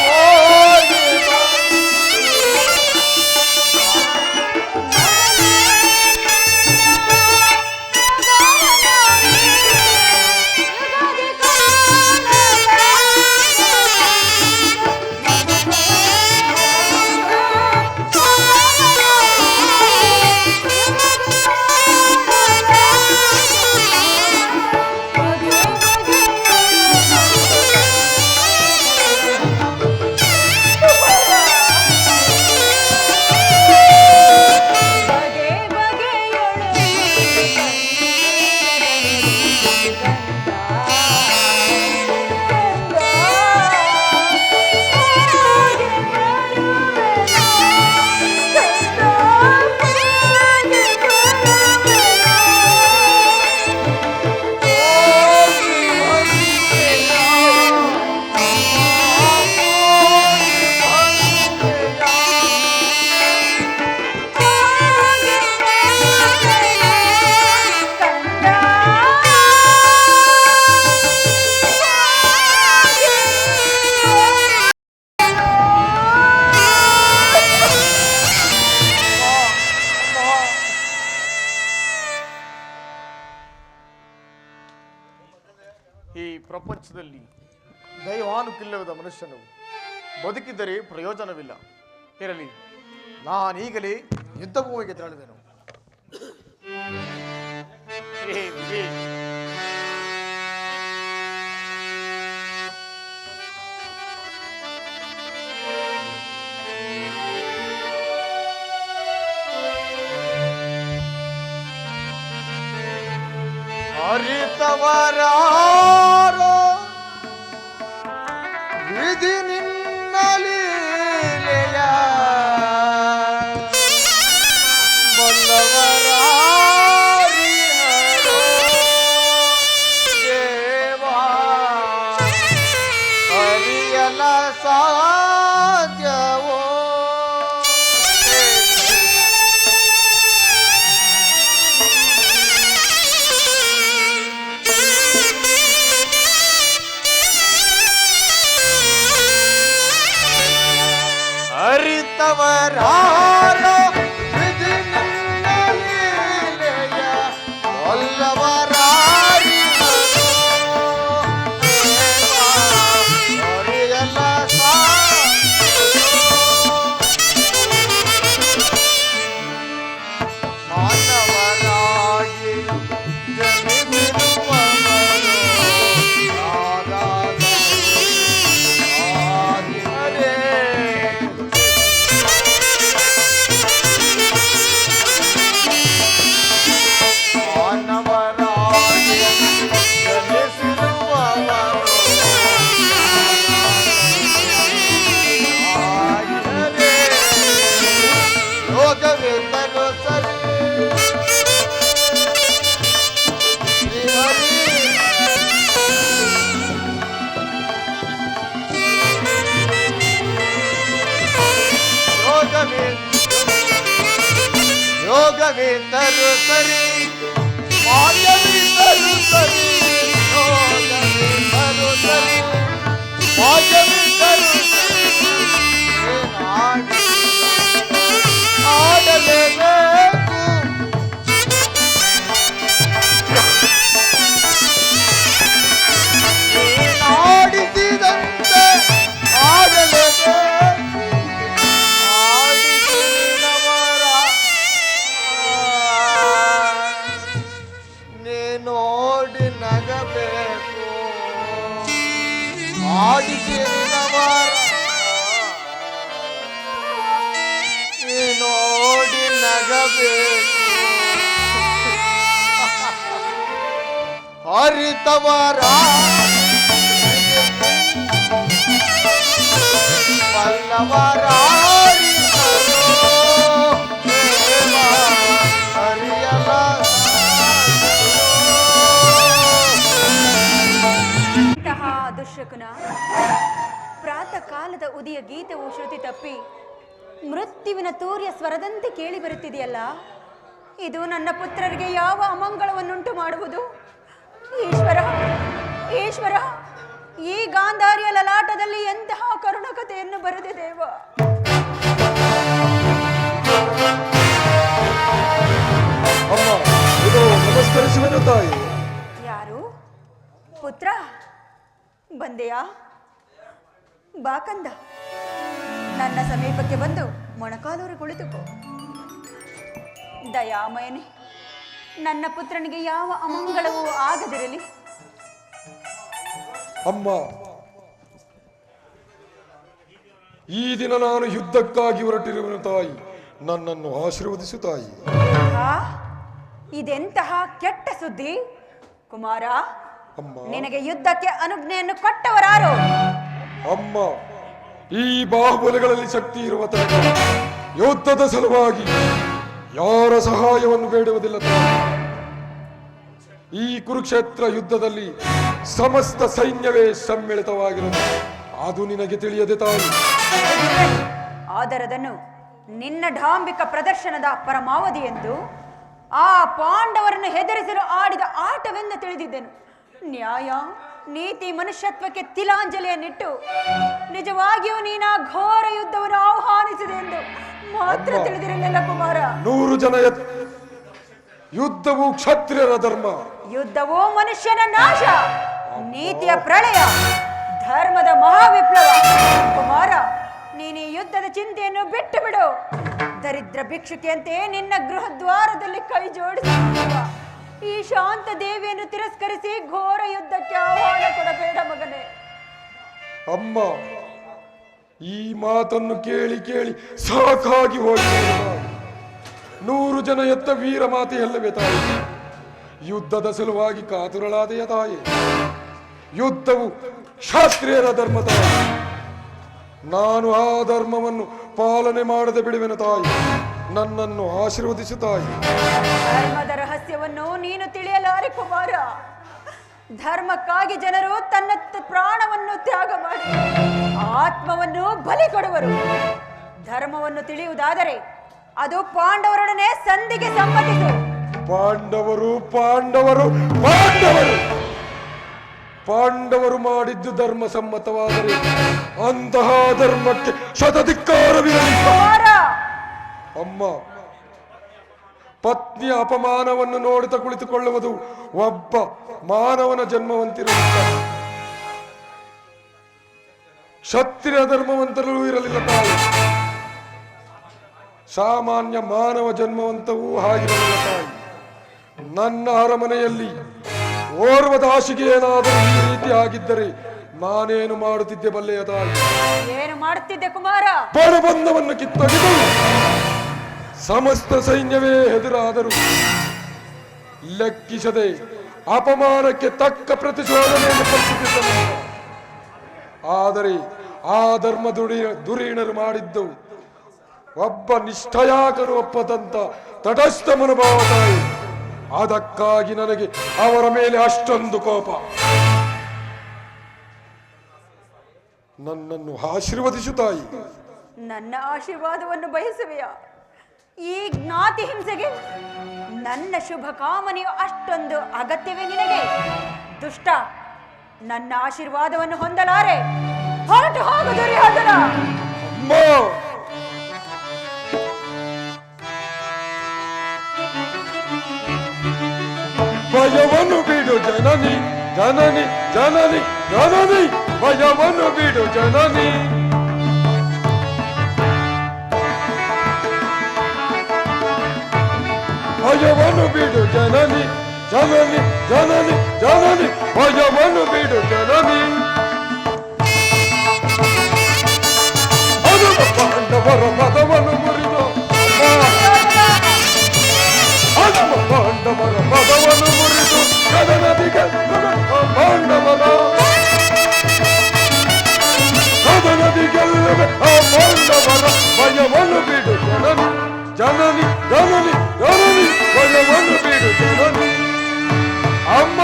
ಹೋಗಿ ಈ ಪ್ರಪಂಚದಲ್ಲಿ ದೈವಾನುಕಿಲ್ಲದ ಮನುಷ್ಯನು ಬದುಕಿದ್ದರೆ ಪ್ರಯೋಜನವಿಲ್ಲ. ಇರಲಿ, ನಾನೀಗಲೇ ಯುದ್ಧ ಭೂಮಿಗೆ ತೆರಳಿದೆನು. ಅರಿತವರಾರೋ ವಿಧಿ ನಿನ್ನ ಲೀಲೆಯ ವಿನೋದವಿದ್ದರು ಸರಿ, ಭಾಗ್ಯವಿದ್ದರು ಸರಿ, ವಿನೋದವಿದ್ದರು ಸರಿ, ಭಾಗ್ಯವಿದ್ದರು ಸರಿ, ಆಡಲೇಬೇಕು. ಆಡಿಸಿದಂತೆ ಆಡಲೇಬೇಕು. ಆಡಿಸಿದವರ ನೀನೋಡಿ ನಗಬೇಕು. ಆಡಿಸಿದವರ ನೀನೋಡಿ ನಗಬೇಕು. ಹರಿತವರ ಪಲ್ಲವರ ಇಂತಹ ದುಶ್ಶಕುನ ಪ್ರಾತಃ ಕಾಲದ ಉದಿಯ ಗೀತವು ಶ್ರುತಿ ತಪ್ಪಿ ಮೃತ್ಯುವಿನ ತೂರ್ಯ ಸ್ವರದಂತೆ ಕೇಳಿ ಬರುತ್ತಿದೆಯಲ್ಲ, ಇದು ನನ್ನ ಪುತ್ರರಿಗೆ ಯಾವ ಅಮಂಗಳವನ್ನುಂಟು ಮಾಡುವುದು? ಈಶ್ವರ, ಈಶ್ವರ, ಈ ಗಾಂಧಾರಿಯ ಲಲಾಟದಲ್ಲಿ ಎಂತಹ ಕರುಣಕತೆಯನ್ನು ಬರೆದೆ ದೇವ. ಅಮ್ಮ, ಇದು ನಮಸ್ಕರಿಸುವೆನು ತಾಯಿ. ಯಾರು? ಪುತ್ರ ಬಂದೆಯಾ? ಬಾಕಂದ, ನನ್ನ ಸಮೀಪಕ್ಕೆ ಬಂದು ಮೊಣಕಾಲೂರು ಕುಳಿತುಕೋ. ದಯಾಮಯನೇ, ನನ್ನ ಪುತ್ರನಿಗೆ ಯಾವ ಅಮಂಗಳವೂ ಆಗದಿರಲಿ. ಅಮ್ಮ, ಈ ದಿನ ನಾನು ಯುದ್ಧಕ್ಕಾಗಿ ಹೊರಟಿರುವೆನು ತಾಯಿ. ನನ್ನನ್ನು ಆಶೀರ್ವದಿಸು ತಾಯಿ. ಇದೆಂತಹ ಕೆಟ್ಟ ಸುದ್ದಿ ಕುಮಾರ. ಅಮ್ಮ, ನಿನಗೆ ಯುದ್ಧಕ್ಕೆ ಅನುಜ್ಞೆಯನ್ನು ಕೊಟ್ಟವರಾರು? ಅಮ್ಮ, ಈ ಬಾಹುಬಲಿಗಳಲ್ಲಿ ಶಕ್ತಿ ಇರುವ ತನಕ ಯುದ್ಧದ ಸಲುವಾಗಿ ಯಾರ ಸಹಾಯವನ್ನು ಬೇಡುವುದಿಲ್ಲ ತಾಯಿ. ಈ ಕುರುಕ್ಷೇತ್ರ ಯುದ್ಧದಲ್ಲಿ ಸಮಸ್ತ ಸೈನ್ಯವೇ ಸಮ್ಮಿಳಿತವಾಗಿರುತ್ತದೆ. ಅದು ನಿನಗೆ ತಿಳಿಯದೆ ತಾಯಿ. ಆದರದನ್ನು ನಿನ್ನ ಢಾಂಬಿಕ ಪ್ರದರ್ಶನದ ಪರಮಾವಧಿ ಎಂದು ಆ ಪಾಂಡವರನ್ನು ಹೆದರಿಸಲು ಆಡಿದ ಆಟವೆಂದು ತಿಳಿದಿದ್ದೆನು. ನ್ಯಾಯ, ನೀತಿ, ಮನುಷ್ಯತ್ವಕ್ಕೆ ತಿಲಾಂಜಲಿಯನ್ನಿಟ್ಟು ನಿಜವಾಗಿಯೂ ನೀನ ಘೋರ ಯುದ್ಧವನ್ನು ಆಹ್ವಾನಿಸಿದೆ ಎಂದು ಮಾತ್ರ ತಿಳಿದಿರಲಿಲ್ಲ ಕುಮಾರ. 100 ಜನ ಯುದ್ಧವು ಕ್ಷತ್ರಿಯರ ಧರ್ಮ. ಯುದ್ಧವೋ ಮನುಷ್ಯನ ನಾಶ, ನೀತಿಯ ಪ್ರಳಯ, ಧರ್ಮದ ಮಹಾವಿಪ್ಲವ. ಕುಮಾರ, ನೀನು ಈ ಯುದ್ಧದ ಚಿಂತೆಯನ್ನು ಬಿಟ್ಟು ಬಿಡು. ದರಿದ್ರ ಭಿಕ್ಷುಕಿಯಂತೆ ನಿನ್ನ ಗೃಹ ದ್ವಾರದಲ್ಲಿ ಕೈ ಜೋಡಿಸುತ್ತಿರುವ ಈ ಶಾಂತ ದೇವಿಯನ್ನು ತಿರಸ್ಕರಿಸಿ ಘೋರ ಯುದ್ಧಕ್ಕೆ ಆಹ್ವಾನ ಕೊಡಬೇಡ ಮಗನೇ. ಅಮ್ಮ, ಈ ಮಾತನ್ನು ಕೇಳಿ ಕೇಳಿ ಸಾಕಾಗಿ ಹೋಗಿ 100 ಜನ ಎತ್ತ ವೀರ ಮಾತೆ ಎಲ್ಲವೇ ತಾಯಿ. ಯುದ್ಧದ ಸಲುವಾಗಿ ಕಾತುರಳಾದೆಯ ತಾಯಿ. ಯುದ್ಧವು ಕ್ಷತ್ರಿಯರ ಧರ್ಮ ತಾಯಿ. ನಾನು ಆ ಧರ್ಮವನ್ನು ಪಾಲನೆ ಮಾಡದೆ ಬಿಡುವೆನು ತಾಯಿ. ನನ್ನನ್ನು ಆಶೀರ್ವದಿಸು ತಾಯಿ. ಧರ್ಮದ ರಹಸ್ಯವನ್ನು ನೀನು ತಿಳಿಯಲಾರೆ ಕುಮಾರ. ಧರ್ಮಕ್ಕಾಗಿ ಜನರು ತನ್ನ ಪ್ರಾಣವನ್ನು ತ್ಯಾಗ ಮಾಡಿ ಆತ್ಮವನ್ನು ಬಲಿ ಕೊಡುವರು. ಧರ್ಮವನ್ನು ತಿಳಿಯುವುದಾದರೆ ಅದು ಪಾಂಡವರೊಡನೆ ಸಂಧಿಗೆ ಸಮ್ಮತಿಸು. ಪಾಂಡವರು ಪಾಂಡವರು ಪಾಂಡವರು ಪಾಂಡವರು ಮಾಡಿದ್ದು ಧರ್ಮ ಸಮ್ಮತವಾದರೆ ಅಂತಹ ಧರ್ಮಕ್ಕೆ ಶತಧಿಕ್ಕಾರವಿರಲಿ. ಅಮ್ಮ, ಪತ್ನಿಯ ಅಪಮಾನವನ್ನು ನೋಡುತ್ತಾ ಕುಳಿತುಕೊಳ್ಳುವುದು ಒಬ್ಬ ಮಾನವನ ಜನ್ಮವಂತಿರಲಿಲ್ಲ. ಕ್ಷತ್ರಿಯ ಧರ್ಮವಂತರೂ ಇರಲಿಲ್ಲ ತಾಯಿ. ಸಾಮಾನ್ಯ ಮಾನವ ಜನ್ಮವಂತವೂ ಹಾಗಿರಲಿಲ್ಲ ತಾಯಿ. ನನ್ನ ಅರಮನೆಯಲ್ಲಿ ಓರ್ವ ದಾಸಿಗೆ ಏನಾದರೂ ಈ ರೀತಿ ಆಗಿದ್ದರೆ ನಾನೇನು ಮಾಡುತ್ತಿದ್ದೆ ಬಲ್ಲೆಯ ತಾಯಿ? ಏನು ಮಾಡುತ್ತಿದ್ದೆ ಕುಮಾರ? ಬಡಬಂಧವನ್ನು ಕಿತ್ತೊಗೆದು ಸಮಸ್ತ ಸೈನ್ಯವೇ ಎದುರಾದರೂ ಲೆಕ್ಕಿಸದೆ ಅಪಮಾನಕ್ಕೆ ತಕ್ಕ ಪ್ರತಿಶೋಧನೆಯನ್ನು ಪಡಿಸುತ್ತಿದ್ದನು. ಆದರೆ ಆ ಧರ್ಮ ಧುರೀಣರು ಮಾಡಿದ್ದು ಒಬ್ಬ ನಿಷ್ಠಯಾಕನು ಒಪ್ಪದಂತ ತಟಸ್ಥ ಮನೋಭಾವ ತಾಯಿ. ಅದಕ್ಕಾಗಿ ನನಗೆ ಅವರ ಮೇಲೆ ಅಷ್ಟೊಂದು ಕೋಪ. ನನ್ನನ್ನು ಆಶೀರ್ವದಿಸು ತಾಯಿ. ನನ್ನ ಆಶೀರ್ವಾದವನ್ನು ಬಯಸುವೆಯಾ? ಈ ಜ್ಞಾತಿ ಹಿಂಸೆಗೆ ನನ್ನ ಶುಭ ಕಾಮನೆಯು ಅಷ್ಟೊಂದು ಅಗತ್ಯವೇ ನಿನಗೆ? ದುಷ್ಟ, ನನ್ನ ಆಶೀರ್ವಾದವನ್ನು ಹೊಂದಲಾರೆ. ಹೊರಟು ಹೋಗು ದುರ್ಯೋಧನ. ಅಮ್ಮ, ಭಯವನ್ನು ಬಿಡು ಜನನಿ, ಜನನಿ ಜನನಿ ಜನನಿ, ಭಯವನ್ನು ಬಿಡು ಜನನಿ. ಭಯವನ್ನು ಬಿಡು ಜನನಿ, ಜನನಿ ಜನನಿ ಜನನಿ, ಭಯವನ್ನು ಬಿಡು ಜನನಿ. ಅದು ಪಾಂಡವರ ಪದವನ್ನು ಮುರಿದು, ಪಾಂಡವರ ಪದವನ್ನು ಮುರಿದು ಕದನದಿಗೆ ಪಾಂಡವರ ಕದನದಿ ಗೆಲ್ಲುವೆ ಆ ಪಾಂಡವರ. ಭಯವನ್ನು ಬಿಡು ಜನನಿ, ಜನನಿ ಜನನಿ ಜನನಿ, ಭಯವನ್ನು ಬಿಡು ಜನನಿ. ಅಮ್ಮ,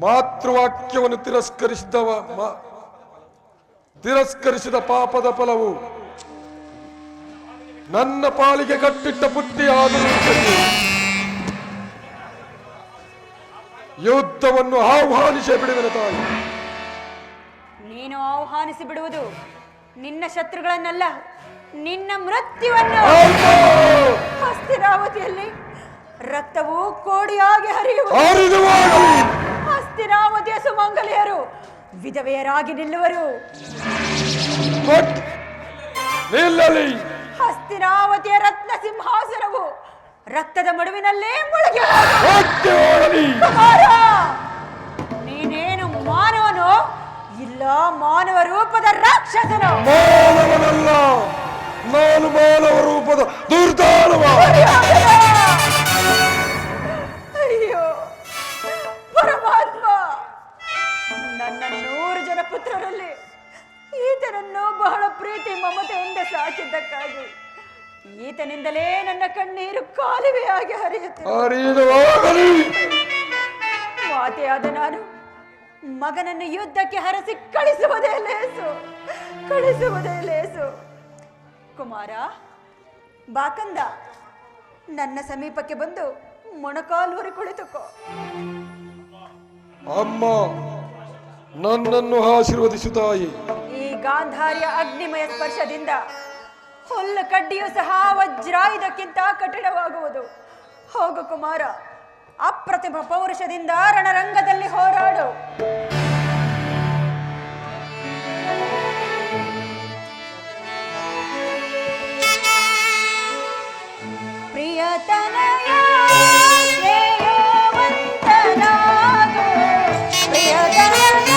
ಮಾತೃವಾಕ್ಯವನ್ನು ತಿರಸ್ಕರಿಸಿದ ಪಾಪದ ಫಲವು ನನ್ನ ಪಾಲಿಗೆ ಕಟ್ಟಿಟ್ಟ ಪುಟ್ಟಿ ಆದರೂ ಯುದ್ಧವನ್ನು ಆಹ್ವಾನಿಸಿ ಬಿಡುವೆನು ತಾಯಿ. ನೀನು ಆಹ್ವಾನಿಸಿ ಬಿಡುವುದು ನಿನ್ನ ಶತ್ರುಗಳನ್ನಲ್ಲ, ನಿನ್ನ ಮೃತ್ಯುವನ್ನು. ಹಸ್ತಿನಾವತಿಯಲ್ಲಿ ರಕ್ತವು ಕೋಡಿಯಾಗಿ ಹರಿಯುವುದು. ಹಸ್ತಿನಾವತಿಯ ಸುಮಂಗಲಿಯರು ವಿಧವೆಯರಾಗಿ ನಿಲ್ಲುವರು. ನಿಲ್ಲಲಿ. ಹಸ್ತಿನಾವತಿಯ ರತ್ನ ಸಿಂಹಾಸನವು ರಕ್ತದ ಮಡುವಿನಲ್ಲೇ ಮುಳುಗಿ. ನೀನೇನು ಮಾನವನು? ಇಲ್ಲ, ಮಾನವ ರೂಪದ ರಾಕ್ಷಸನು. ಮಾನವನಲ್ಲ, ನಾನು ಮಾನವ ರೂಪದ ದುರ್ದಾನವ. ಅಯ್ಯೋ ಪರಮಾತ್ಮ, ನನ್ನ 100 ಜನ ಪುತ್ರರಲ್ಲಿ ಈತನನ್ನು ಬಹಳ ಪ್ರೀತಿ ಮಮತೆಯಿಂದ ಸಾಕಿದ್ದಕ್ಕಾಗಿ ಈತನಿಂದಲೇ ನನ್ನ ಕಣ್ಣೀರು ಕಾಲುವೆಯಾಗಿ ಹರಿಯುತ್ತಿದೆ. ಮಾತೆಯಾದ ನಾನು ಮಗನನ್ನು ಯುದ್ಧಕ್ಕೆ ಹರಸಿ ಕಳಿಸುವುದೇ ಲೇಸು. ಕುಮಾರ, ಬಾಕಂದ, ನನ್ನ ಸಮೀಪಕ್ಕೆ ಬಂದು ಮೊಣಕಾಲೂರಿ ಕುಳಿತುಕೋ. ಅಮ್ಮ, ನನ್ನನ್ನು ಆಶೀರ್ವದಿಸು ತಾಯಿ. ಈ ಗಾಂಧಾರಿಯ ಅಗ್ನಿಮಯ ಸ್ಪರ್ಶದಿಂದ ಹುಲ್ಲು ಕಡ್ಡಿಯೂ ಸಹ ವಜ್ರಾಯುಧಕ್ಕಿಂತ ಕಠಿಣವಾಗುವುದು. ಹೋಗು ಕುಮಾರ, ಅಪ್ರತಿಮ ಪೌರುಷದಿಂದ ರಣರಂಗದಲ್ಲಿ ಹೋರಾಡು. ಪ್ರಿಯತನಯ ಶ್ರೇಯೋವಂತನಾಗು, ಪ್ರಿಯತನಯ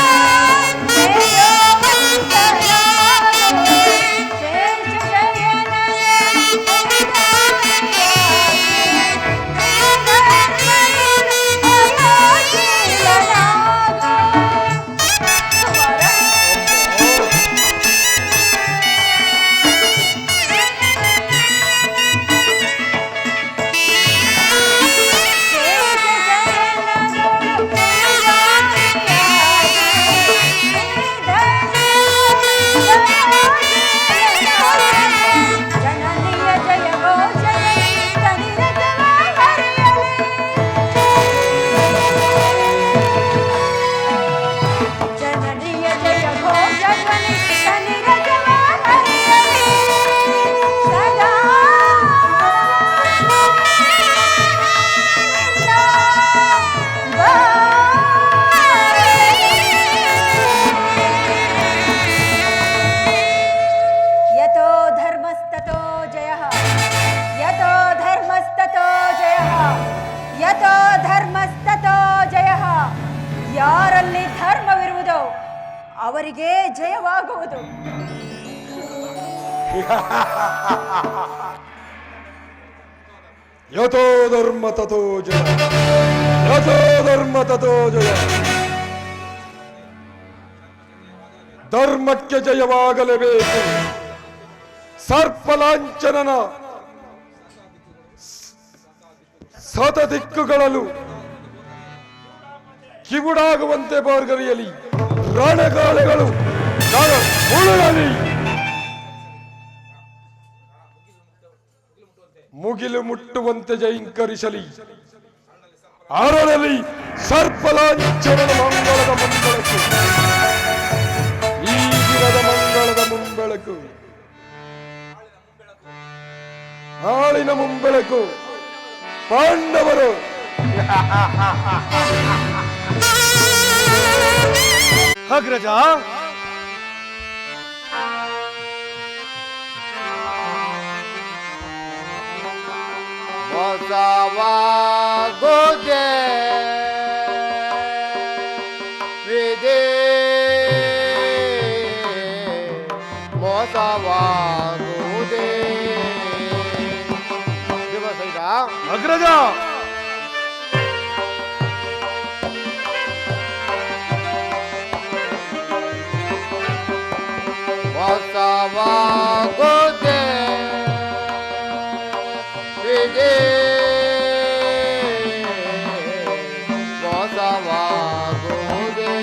ಯಾರಲ್ಲಿ ಧರ್ಮವಿರುವುದೋ ಅವರಿಗೆ ಜಯವಾಗುವುದು. ಯಥೋ ಧರ್ಮ ತಥೋ ಜಯ, ಯಥೋ ಧರ್ಮ ತಥೋ ಜಯ. ಧರ್ಮಕ್ಕೆ ಜಯವಾಗಲೇಬೇಕು. ಸರ್ಪಲಾಂಛನನ ಸತದಿಕ್ಕುಗಳಲ್ಲೂ ಕಿವುಡಾಗುವಂತೆ ಬಾರ್ಗರಿಯಲಿ, ರಣಗಾಳಿಗಳು ಮುಳುಗಲಿ. ಮುಗಿಲು ಮುಟ್ಟುವಂತೆ ಜೈಂಕರಿಸಲಿ. ಅರಳಲಿ ಸರ್ಪಲಾಂಛನದ ಮಂಗಳದ ಮುಂಬೆಳಕು, ಈ ದಿನದ ಮಂಗಳದ ಮುಂಬೆಳಕು, ನಾಳಿನ ಮುಂಬೆಳಕು. ಪಾಂಡವರು ಅಗ್ರಜ, ಮೋಸವಾಗುವುದೇ ವಿಧಿ, ಮೋಸವಾಗುವುದೇ ಭೀಮಸೇನ. ಅಗ್ರಜ, ಮೋಸವಾಗುವುದೇ ವಿಧಿ, ಮೋಸವಾಗುವುದೇ.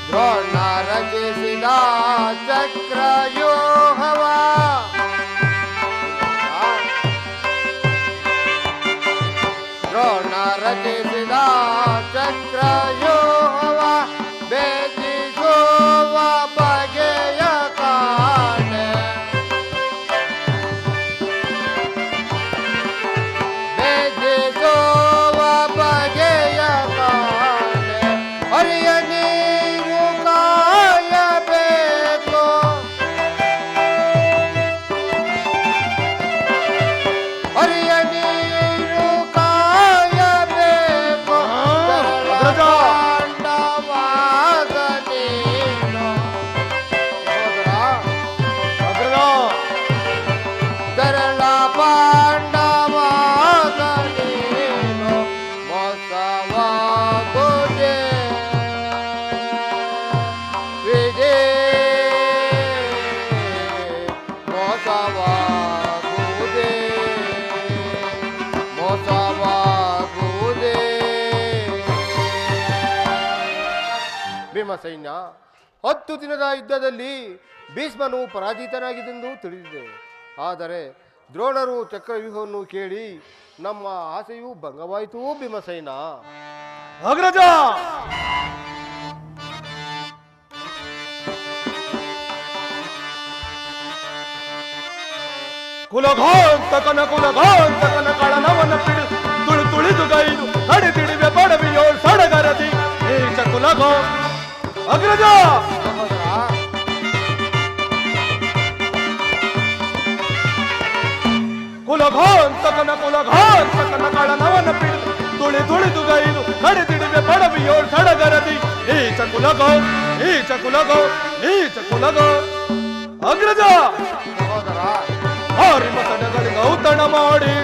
ದ್ರೋಣ ರಚಿಸಿದ ಚಕ್ರವ್ಯೂಹವ, ದ್ರೋಣ ರಚಿಸಿದ ಚಕ್ರವ್ಯೂಹವ ಭೇದಿಸುವ ಬಗೆಯ ಕಾಣೆ, ಭೇದಿಸುವ ಬಗೆಯ ಕಾಣೆ. ಹರಿಯ ನೀರು ಕಾಯಬೇಕು, ಹರಿಯ ನೀರು ಕಾಯಬೇಕು. ಪಾಂಡವಾದ ನೀನು ತರಳ, ಪಾಂಡವಾದ ನೀನು ಮೋಸವಾಗುವುದೇ ವಿಧಿ, ಮೋಸವಾಗುವುದೇ, ಮೋಸವಾಗುವುದೇ. ಭೀಮಸೈನ್ಯ, 10 ದಿನದ ಯುದ್ಧದಲ್ಲಿ ಭೀಷ್ಮನು ಪರಾಜಿತನಾಗಿದ್ದೆಂದು ತಿಳಿದಿದೆ. ಆದರೆ ದ್ರೋಣರು ಚಕ್ರವ್ಯೂಹವನ್ನು ಕೇಳಿ ನಮ್ಮ ಆಸೆಯೂ ಭಂಗವಾಯಿತು ಭೀಮಸೇನ. ಅಗ್ರಜ, ಕುಲಘಾಂತಕನ ಕಳನವನ್ನ ತುಳಿದು ಗೈದು ನಡೆದಿಡಿವೆ ಪಡವಿಯೋಳ್ ಸಡಗರದಿ ನೀಚ ಕುಲಘೋ. ಅಗ್ರಜ, ಕುಲಘಾಂತಕನ ಕಳನವನ್ನ ತುಳಿದು ಗೈದು ನಡೆದಿಡಿವೆ ಪಡವಿಯೋಳ್ ಸಡಗರದಿ ನೀಚ ಕುಲಘೋ, ನೀಚ ಕುಲಘೋ, ನೀಚ ಕುಲಘೋ. ಅಗ್ರಜ, ಹಾರಿಮ ಸಣಗಳಿಗೆ ಔತಣ ಮಾಡಿ,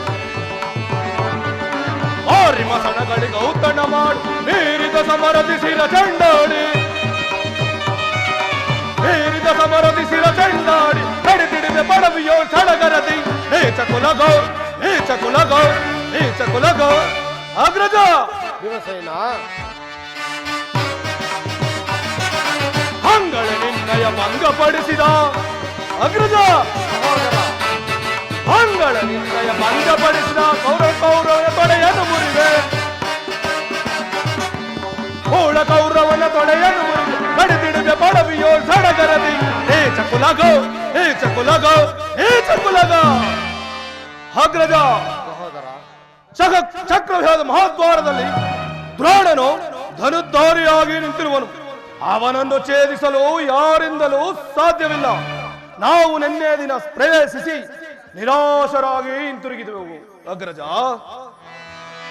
ಹಾರಿಮ ಸಣಗಳಿಗೆ ಔತಣ ಮಾಡಿ ಮೀರಿದ ಸಮರದಿ ಶಿರ ಚಂಡಾಡಿ, ಮೀರಿದ ಸಮರದಿ ಶಿರ ಚಂಡಾಡಿ ನಡೆದಿಡಿದೆ ಪಡವಿಯೋಳ್ ಸಡಗರದಿ ನೀಚ ಕುಲಘೋ, ನೀಚ ಕುಲಘೋ, ನೀಚ ಕುಲಘೋ. ಅಗ್ರಜ, ಭೀಮಸೇನ, ಅಂಗಳ ನಿನ್ನಯ ಭಂಗಪಡಿಸಿದ ಅಗ್ರಜ, ಅಂಗಳ ನಿನ್ನಯ ಭಂಗಪಡಿಸಿದ ಕೌರವನ ತೊಡೆಯನ್ನು ಮುರಿದೆ, ಕೂಳ ಕೌರವನ ತೊಡೆಯನ್ನು ಮುರಿದೆ ನಡೆದಿಡಿದೆ ಪಡವಿಯೋಳ್ ಸಡಗರದಿ ನೀಚ ಕುಲಘೋ, ನೀಚ ಕುಲಘೋ, ನೀಚ ಕುಲಘೋ. ಅಗ್ರಜ, ಚಕ್ರವ್ಯೂಹದ ಮಹಾದ್ವಾರದಲ್ಲಿ ದ್ರೋಣನು ಧನುಧಾರಿಯಾಗಿ ನಿಂತಿರುವನು. ಅವನನ್ನು ಛೇದಿಸಲು ಯಾರಿಂದಲೂ ಸಾಧ್ಯವಿಲ್ಲ. ನಾವು ನಿನ್ನೆ ದಿನ ಪ್ರವೇಶಿಸಿ ನಿರಾಶರಾಗಿ ಹಿಂತಿರುಗಿದೆವು. ಅಗ್ರಜ,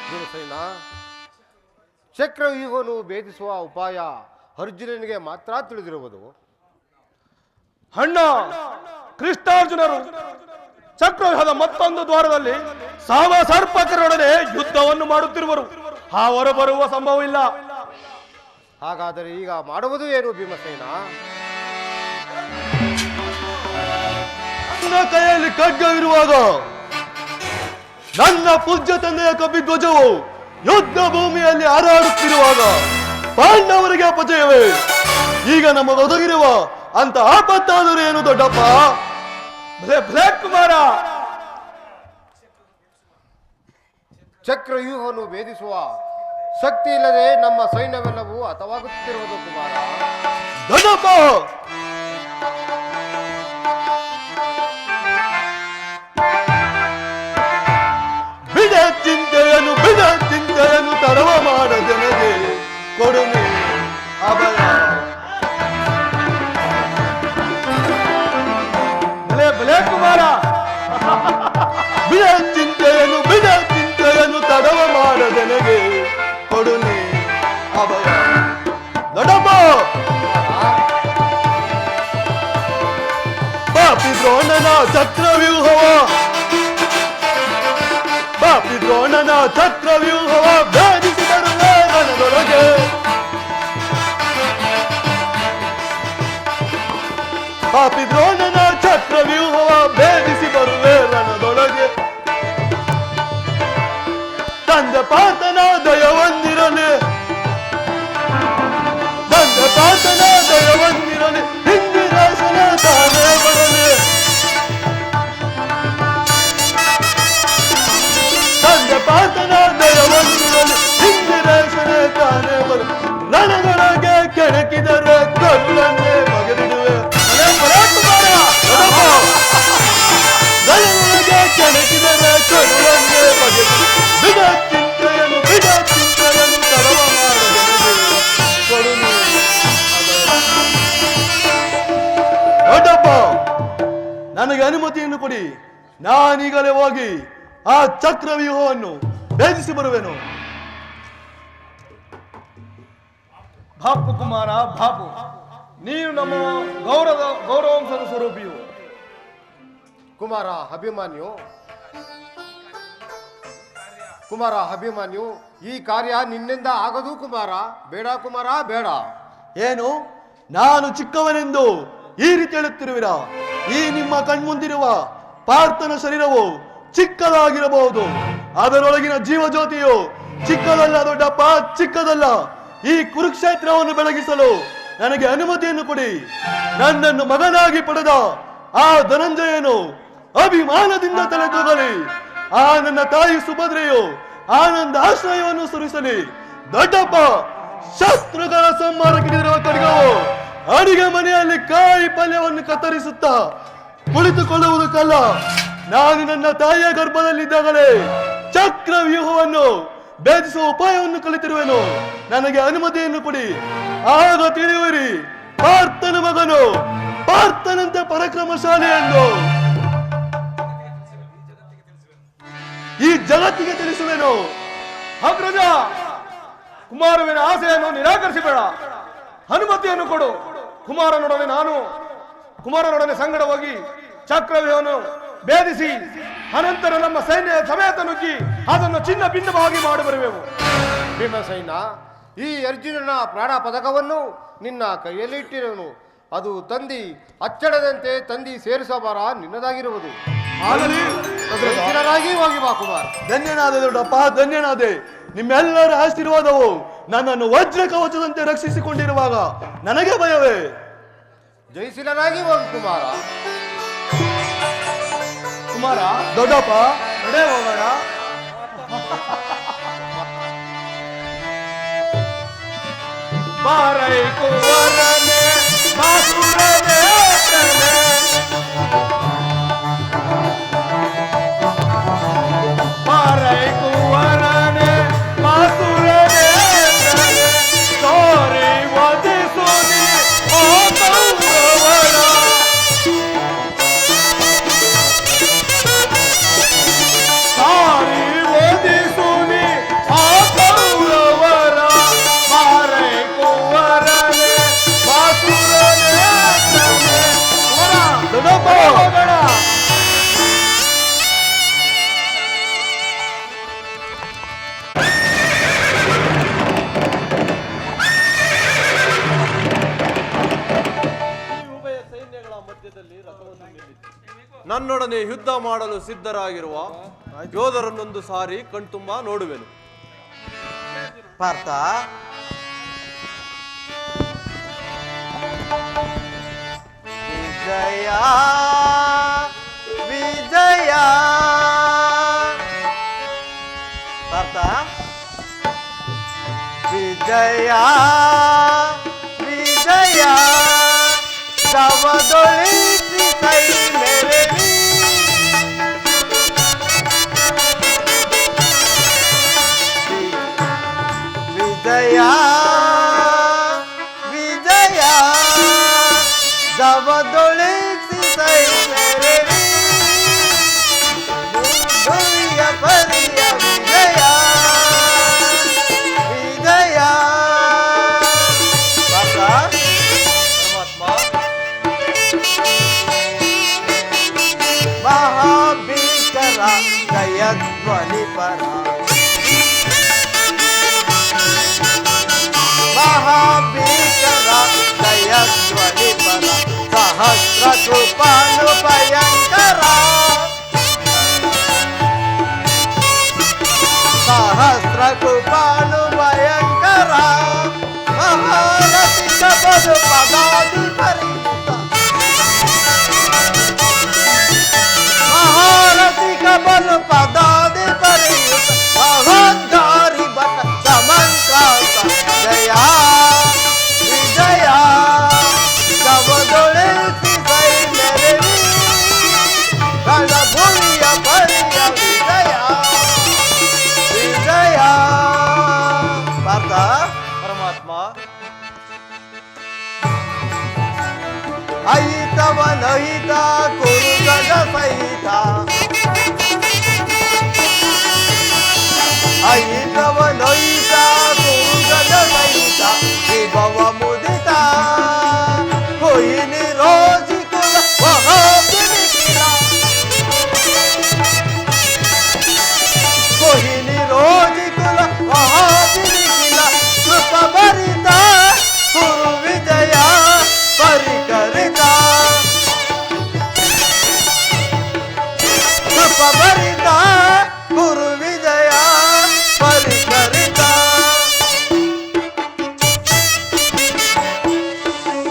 ಭೀಮಸೇನ, ಚಕ್ರವ್ಯೂಹವನ್ನು ಭೇದಿಸುವ ಉಪಾಯ ಅರ್ಜುನನಿಗೆ ಮಾತ್ರ ತಿಳಿದಿರುವುದು. ಅಣ್ಣ, ಕೃಷ್ಣಾರ್ಜುನರು ಚಕ್ರವ್ಯೂಹದ ಮತ್ತೊಂದು ದ್ವಾರದಲ್ಲಿ ಸರ್ಪಕರೊಡನೆ ಯುದ್ಧವನ್ನು ಮಾಡುತ್ತಿರುವರು. ಅವರು ಬರುವ ಸಂಭವವಿಲ್ಲ. ಹಾಗಾದರೆ ಈಗ ಮಾಡುವುದು ಏನು ಭೀಮಸೇನ? ನನ್ನ ಕೈಯಲ್ಲಿ ಖಡ್ಗವಿರುವಾಗ ನನ್ನ ಪೂಜ್ಯ ತಂದೆಯ ಕಪಿಧ್ವಜವು ಯುದ್ಧ ಭೂಮಿಯಲ್ಲಿ ಹಾರಾಡುತ್ತಿರುವಾಗ ಪಾಂಡವರಿಗೆ ಅಪಜಯವೇ? ಈಗ ನಮಗೊದಗಿರುವ ಅಂತ ಆಪತ್ತಾದರೂ ಏನು ದೊಡ್ಡಪ್ಪ? ಕುಮಾರ, ಚಕ್ರವ್ಯೂಹವನ್ನು ಭೇದಿಸುವ ಶಕ್ತಿ ಇಲ್ಲದೆ ನಮ್ಮ ಸೈನ್ಯವೆಲ್ಲವೂ ಹತವಾಗುತ್ತಿರುವುದು ಕುಮಾರ. ದೊಡ್ಡಪ್ಪ, ಬಿಡ ಚಿಂತೆಯನ್ನು ತರವ ಮಾಡದೆನಗೆ ಕೊಡುನೆ ಅಭಯ. ಕುಮಾರ, ಬಿಡ ಚಿಂತೆಯನ್ನು ತಡವ ಮಾಡದೆನಗೆ ಕೊಡುನೆ ಅಭಯ. ದೊಡ್ಡಪ್ಪ, ಪಾಪಿ ದ್ರೋಣನ ಚಕ್ರವ್ಯೂಹವ ಭೇದಿಸಿ ಬರುವೆ ರಣದೊಳಗೆ. ಪಾಪಿ ದ್ರೋಣನ ಚಕ್ರವ್ಯೂಹವ ಭೇದಿಸಿ ಬರುವೆ ರಣದೊಳಗೆ. ತಂದೆ ಪಾತನ ದಯವೊಂದಿರಲಿ, ಹಿಂದಿರಾಶನ ತಾನೇ ಬರಲಿ. ತಂದೆ ಪಾತನ ದಯವೊಂದಿರಲಿ, ಹಿಂದಿರಾಶನ ತಾನೇ ಬರಲಿ. ರಣದೊಳಗೆ ಕೆಣಕಿದರೆ ಕಲ್ಲನ್ನೇ ಮಗನಿಡುವೆ. ದಯವೊಳಗೆ ಕೆಣಕಿದರೆ ಕಲ್ಲನ್ನೇ ಮಗನಿಡುವೆ. ಬಿಡ ಚಿಂತೆಯನ್ನು ತರವ ಮಾಡದೆನಗೆ ಕೊಡುನೆ. ದೊಡ್ಡಪ್ಪ, ನನಗೆ ಅನುಮತಿಯನ್ನು ಕೊಡಿ. ನಾನೀಗಲೇ ಹೋಗಿ ಆ ಚಕ್ರವ್ಯೂಹವನ್ನು ಭೇದಿಸಿ ಬರುವೆನು. ಬಾಪು ಕುಮಾರ, ಬಾಪು, ನೀನು ನಮ್ಮ ಗೌರವಂಶದ ಸ್ವರೂಪಿಯು. ಕುಮಾರ ಅಭಿಮಾನ್ಯು, ಈ ಕಾರ್ಯ ನಿನ್ನಿಂದ ಆಗದು ಕುಮಾರ. ಬೇಡ ಕುಮಾರ, ಬೇಡ. ಏನು, ನಾನು ಚಿಕ್ಕವನೆಂದು ಈ ರೀತಿ ಹೇಳುತ್ತಿರುವಿರಾ? ಈ ನಿಮ್ಮ ಕಣ್ಮುಂದಿರುವ ಪಾರ್ಥನ ಶರೀರವು ಚಿಕ್ಕದಾಗಿರಬಹುದು, ಅದರೊಳಗಿನ ಜೀವಜ್ಯೋತಿಯು ಚಿಕ್ಕದಲ್ಲ ದೊಡ್ಡಪ್ಪ, ಚಿಕ್ಕದಲ್ಲ. ಈ ಕುರುಕ್ಷೇತ್ರವನ್ನು ಬೆಳಗಿಸಲು ನನಗೆ ಅನುಮತಿಯನ್ನು ಕೊಡಿ. ನನ್ನನ್ನು ಮಗನಾಗಿ ಪಡೆದ ಆ ಧನಂಜಯನು ಅಭಿಮಾನದಿಂದ ತಲೆದೂಗಲಿ. ಆ ನನ್ನ ತಾಯಿ ಸುಭದ್ರೆಯು ಆನಂದ ಆಶ್ರಯವನ್ನು ಸುರಿಸಲಿ. ದೊಡ್ಡಪ್ಪ, ಶತ್ರುಗಳ ಸಂಹಾರಕ್ಕಿರುವ ಖಡ್ಗವು ಅಡಿಗೆ ಮನೆಯಲ್ಲಿ ಕಾಯಿ ಪಲ್ಯವನ್ನು ಕತ್ತರಿಸುತ್ತಾ ಕುಳಿತುಕೊಳ್ಳುವುದಕ್ಕಲ್ಲ. ನಾನು ನನ್ನ ತಾಯಿಯ ಗರ್ಭದಲ್ಲಿದ್ದಾಗಲೇ ಚಕ್ರವ್ಯೂಹವನ್ನು ಭೇದಿಸುವ ಉಪಾಯವನ್ನು ಕಲಿತಿರುವೆನು. ನನಗೆ ಅನುಮತಿಯನ್ನು ಕೊಡಿ. ಆಗ ತಿಳಿಯುವಿರಿ ಪಾರ್ಥನ ಮಗನು ಪಾರ್ಥನಂತೆ ಪರಾಕ್ರಮಶಾಲಿ ಎಂದು ಈ ಜಗತ್ತಿಗೆ ತಿಳಿಸುವೆನು. ಅಗ್ರಜ, ಕುಮಾರವಿನ ಆಸೆಯನ್ನು ನಿರಾಕರಿಸಬೇಡ. ಅನುಮತಿಯನ್ನು ಕೊಡು. ಕುಮಾರನೊಡನೆ ಸಂಗಡವಾಗಿ ಚಕ್ರವ್ಯೂಹವನ್ನು ಭೇದಿಸಿ ಅನಂತರ ನಮ್ಮ ಸೈನ್ಯ ಸಮೇತ ನುಗ್ಗಿ ಅದನ್ನು ಚಿನ್ನ ಭಿನ್ನವಾಗಿ ಮಾಡಿ ಬರುವೆವು. ಭೀಮಸೈನ, ಈ ಅರ್ಜುನನ ಪ್ರಾಣ ಪದಕವನ್ನು ನಿನ್ನ ಕೈಯಲ್ಲಿಟ್ಟಿರುವನು. ಅದು ತಂದಿ ಅಚ್ಚಡದಂತೆ ತಂದಿ ಸೇರಿಸಬಾರ ನಿನ್ನದಾಗಿರುವುದು. ಹೋಗಿ ಬಾ ಕುಮಾರ್. ಧನ್ಯನಾದೆ ದೊಡ್ಡಪ್ಪ, ಧನ್ಯನಾದೆ. ನಿಮ್ಮೆಲ್ಲರ ಆಶೀರ್ವಾದವು ನನ್ನನ್ನು ವಜ್ರ ಕವಚದಂತೆ ರಕ್ಷಿಸಿಕೊಂಡಿರುವಾಗ ನನಗೆ ಭಯವೇ? ಜಯಶೀಲರಾಗಿ ಹೋಗಿ ಕುಮಾರ. ದೊಡ್ಡಪ್ಪ, ನಡೆ ಹೋಗೋಣ. ಬಾರೈ ಕುವರನೆ ಬಾಸುರನೆ ಬಾರೈ ಕುವರನೆ ಬಾಸುರನೆ ಸೋರಿ ವದಿಸುನಿ ಓ ಕೌರವರ ಸಾರಿ ವದಿಸುನಿ ಆ ಕೌರವರ ಬಾರೈ ಕುವರನೆ ಬಾಸುರನೆ ದೊಡ್ಡಪ್ಪ, ನನ್ನೊಡನೆ ಯುದ್ಧ ಮಾಡಲು ಸಿದ್ಧರಾಗಿರುವ ಯೋಧರನ್ನೊಂದು ಸಾರಿ ಕಣ್ತುಂಬ ನೋಡುವೆನು. ಪಾರ್ಥ, ವಿಜಯ ವಿಜಯ ಅರ್ಥ ವಿಜಯ ವಿಜಯ ಶವದೊಳಿಸಿ ಕೈ ಮೆರೆವಿ ವಿಜಯ ವಿಜಯ ಶವದೊಳಿಸಿ ಕೈ ಮೆರೆವಿ ಭುವಿಯ ಪರಿಯ ವಿಜಯ ವಿಜಯ ಮಹಾಭೀಕರ ಜಯಧ್ವನಿ ಪರ ಮಹಾಭೀಕರ ಜಯಧ್ವನಿ ಪರ ಸಹಸ್ರ ಕೃಪಾನು ಭಯಂಕರ ಸಹಸ್ರ ಕೃಪಾನು ಭಯಂಕರ ಮಹಾರಥಿಕ ಬಲು ಪದಾಧಿಪರಿ ಮಹಾರಥಿಕ ಬಲು ಪದಾಧಿಪರಿ ಮಹೋದ್ಧಾರಿ ಭಟ ಸಮಂತ್ರಾಂತ ಜಯ ವಿಜಯ ಶವದೊಳಿಸಿ ಕೈ ಮೆರೆವಿ ರಣಭೂಮಿಯ ಪರಿಯ ವಿಜಯ ವಿಜಯ ಪಾರ್ಥ ಪರಮಾತ್ಮ ಅಹಿತವನಹಿತ ಕುರುಗಜ ಸಹಿತ ಅಹಿತವನಹಿತ ಕುರುಗಜ ಸಹಿತ ವಿಭವ ಮುದಿತ ಕೊಯ್ಲಿ ರೋಜಿ ಕುಲ ಮಹಾಪಿಲಿಕಿಲ ಕೊಯ್ಲಿ ರೋಜಿ ಕುಲ ಮಹಾಪಿಲಿಕಿಲ ಕೃಪ ಭರಿತ ಕುರು ವಿಜಯ ಪರಿಕರಿತ ಕೃಪ ಭರಿತ ಗುರು ವಿಜಯ ಪರಿಕರಿತ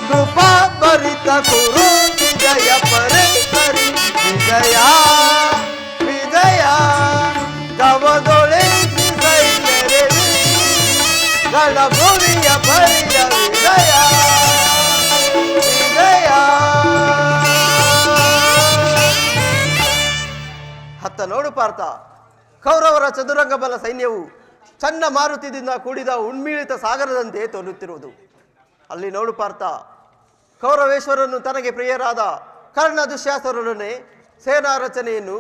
ಕೃಪಾ ಭರಿತ ಗುರು ವಿಜಯ ಪರಿಕರಿ ವಿಜಯ ವಿಜಯ ಗವದೊಳಿಸಿ ಕೈ ಮೆರೆವಿ ಗಣಭೂಮಿಯ ಪರಿಯ ವಿಜಯ ವಿಜಯ ಹತ್ತ ನೋಡು ಪಾರ್ಥ ಕೌರವರ ಚದುರಂಗ ಬಲ ಸೈನ್ಯವು ಚನ್ನ ಮಾರುತಿದಿಂದ ಕೂಡಿದ ಉನ್ಮೀಳಿತ ಸಾಗರದಂತೆ ತೋರುತ್ತಿರುವುದು. ಅಲ್ಲಿ ನೋಡು ಪಾರ್ಥ ಕೌರವೇಶ್ವರನು ತನಗೆ ಪ್ರಿಯರಾದ ಕರ್ಣ ದುಶ್ಯಾಸರೊಡನೆ ಸೇನಾ ರಚನೆಯನ್ನು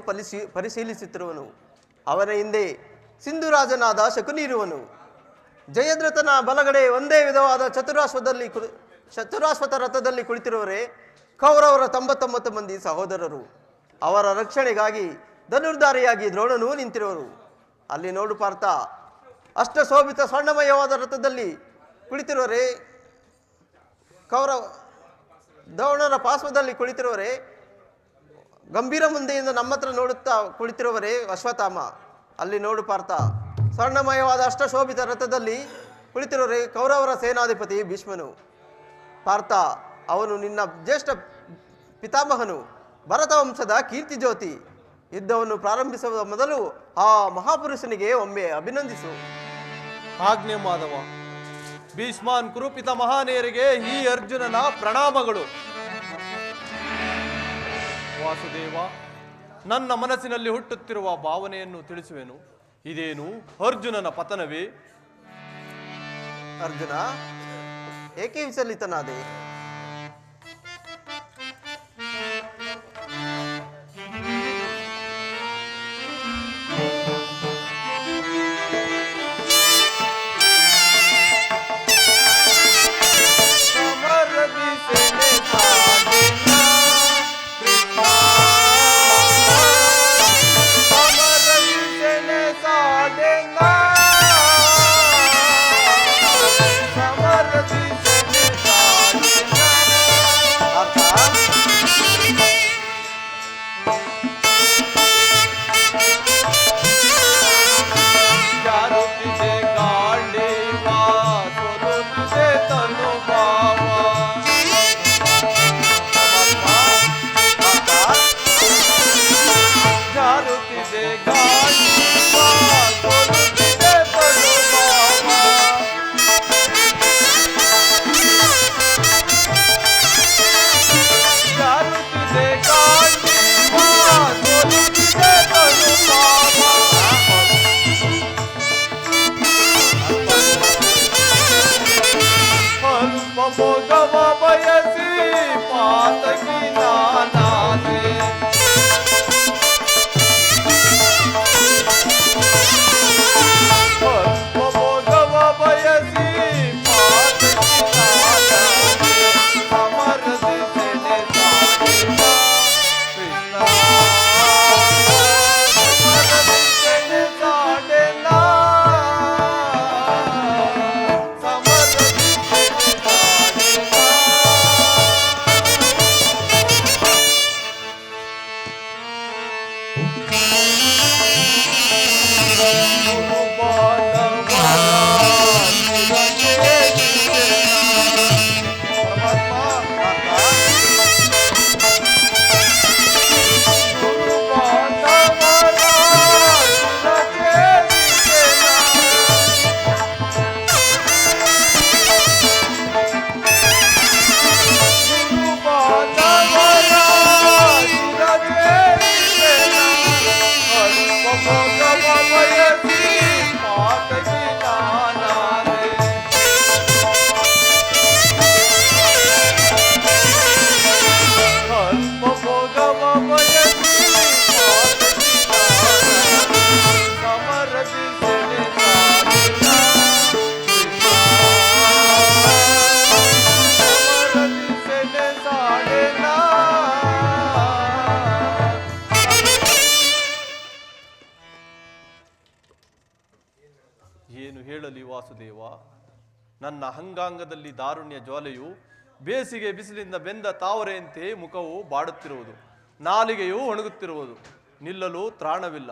ಪರಿಶೀಲಿಸುತ್ತಿರುವನು. ಅವನ ಹಿಂದೆ ಸಿಂಧುರಾಜನಾದ ಶಕುನಿ ಇರುವನು. ಜಯದ್ರಥನ ಬಲಗಡೆ ಒಂದೇ ವಿಧವಾದ ಚತುರಾಶ್ವತ ರಥದಲ್ಲಿ ಕುಳಿತಿರುವರೇ ಕೌರವರ 99 ಮಂದಿ ಸಹೋದರರು. ಅವರ ರಕ್ಷಣೆಗಾಗಿ ಧನುರ್ಧಾರಿಯಾಗಿ ದ್ರೋಣನು ನಿಂತಿರುವರು. ಅಲ್ಲಿ ನೋಡು ಪಾರ್ಥ ಅಷ್ಟಶೋಭಿತ ಸ್ವರ್ಣಮಯವಾದ ರಥದಲ್ಲಿ ಕುಳಿತಿರುವರೇ ದ್ರೋಣರ ಪಾರ್ಶ್ವದಲ್ಲಿ ಕುಳಿತಿರುವರೇ ಗಂಭೀರ ಮುಂದೆಯಿಂದ ನಮ್ಮತ್ರ ನೋಡುತ್ತಾ ಕುಳಿತಿರುವರೇ ಅಶ್ವತ್ಥಾಮ. ಅಲ್ಲಿ ನೋಡು ಪಾರ್ಥ ಸ್ವರ್ಣಮಯವಾದ ಅಷ್ಟಶೋಭಿತ ರಥದಲ್ಲಿ ಕುಳಿತಿರುವರೇ ಕೌರವರ ಸೇನಾಧಿಪತಿ ಭೀಷ್ಮನು. ಪಾರ್ಥ ಅವನು ನಿನ್ನ ಜ್ಯೇಷ್ಠ ಪಿತಾಮಹನು, ಭರತ ವಂಶದ ಕೀರ್ತಿ ಜ್ಯೋತಿ. ಯುದ್ಧವನ್ನು ಪ್ರಾರಂಭಿಸುವ ಮೊದಲು ಆ ಮಹಾಪುರುಷನಿಗೆ ಒಮ್ಮೆ ಅಭಿನಂದಿಸು. ಆಜ್ಞೆ ಮಾಧವ. ಭೀಷ್ಮಾನ್ ಕುರುಪಿತ ಮಹಾನೇರಿಗೆ ಈ ಅರ್ಜುನನ ಪ್ರಣಾಮಗಳು. ವಾಸುದೇವ, ನನ್ನ ಮನಸ್ಸಿನಲ್ಲಿ ಹುಟ್ಟುತ್ತಿರುವ ಭಾವನೆಯನ್ನು ತಿಳಿಸುವೆನು. ಇದೇನು ಅರ್ಜುನನ ಪತನವೇ? ಅರ್ಜುನ, ಏಕೆ ವಿಚಲಿತನಾದೆ? ಜಾರುತ್ತಿದೆ ಗಾಂಡೀವ ಸೋಲುತ್ತಿದೆ ತನುಭಾವ. ಜಾರುತ್ತಿದೆ ಗಾಂಡೀವ ಸೋಲುತ್ತಿದೆ ತನುಭಾವ. ಅಲ್ಪ ಮೋಗವ ಬಯಸಿ ಪಾತಕಿ ನಾನಾದೆ. ಅಲ್ಪ ಮೋಗವ ಬಯಸಿ ಪಾತಕಿ ನಾನಾದೆ. ಸಮರದಿ ಸೆನೆ ಸಾಗಿದ ಕೃಷ್ಣ. ಸಮರದಿ ಸೆನೆ ಸಾಡೆನ. ಏನು ಹೇಳಲಿ ವಾಸುದೇವ, ನನ್ನ ಅಂಗಾಂಗದಲ್ಲಿ ದಾರುಣ್ಯ ಜ್ವಾಲೆಯು ಬೇಸಿಗೆ ಬಿಸಿಲಿಂದ ಬೆಂದ ತಾವರೆಯಂತೆ ಮುಖವು ಬಾಡುತ್ತಿರುವುದು, ನಾಲಿಗೆಯು ಒಣಗುತ್ತಿರುವುದು, ನಿಲ್ಲಲು ತ್ರಾಣವಿಲ್ಲ.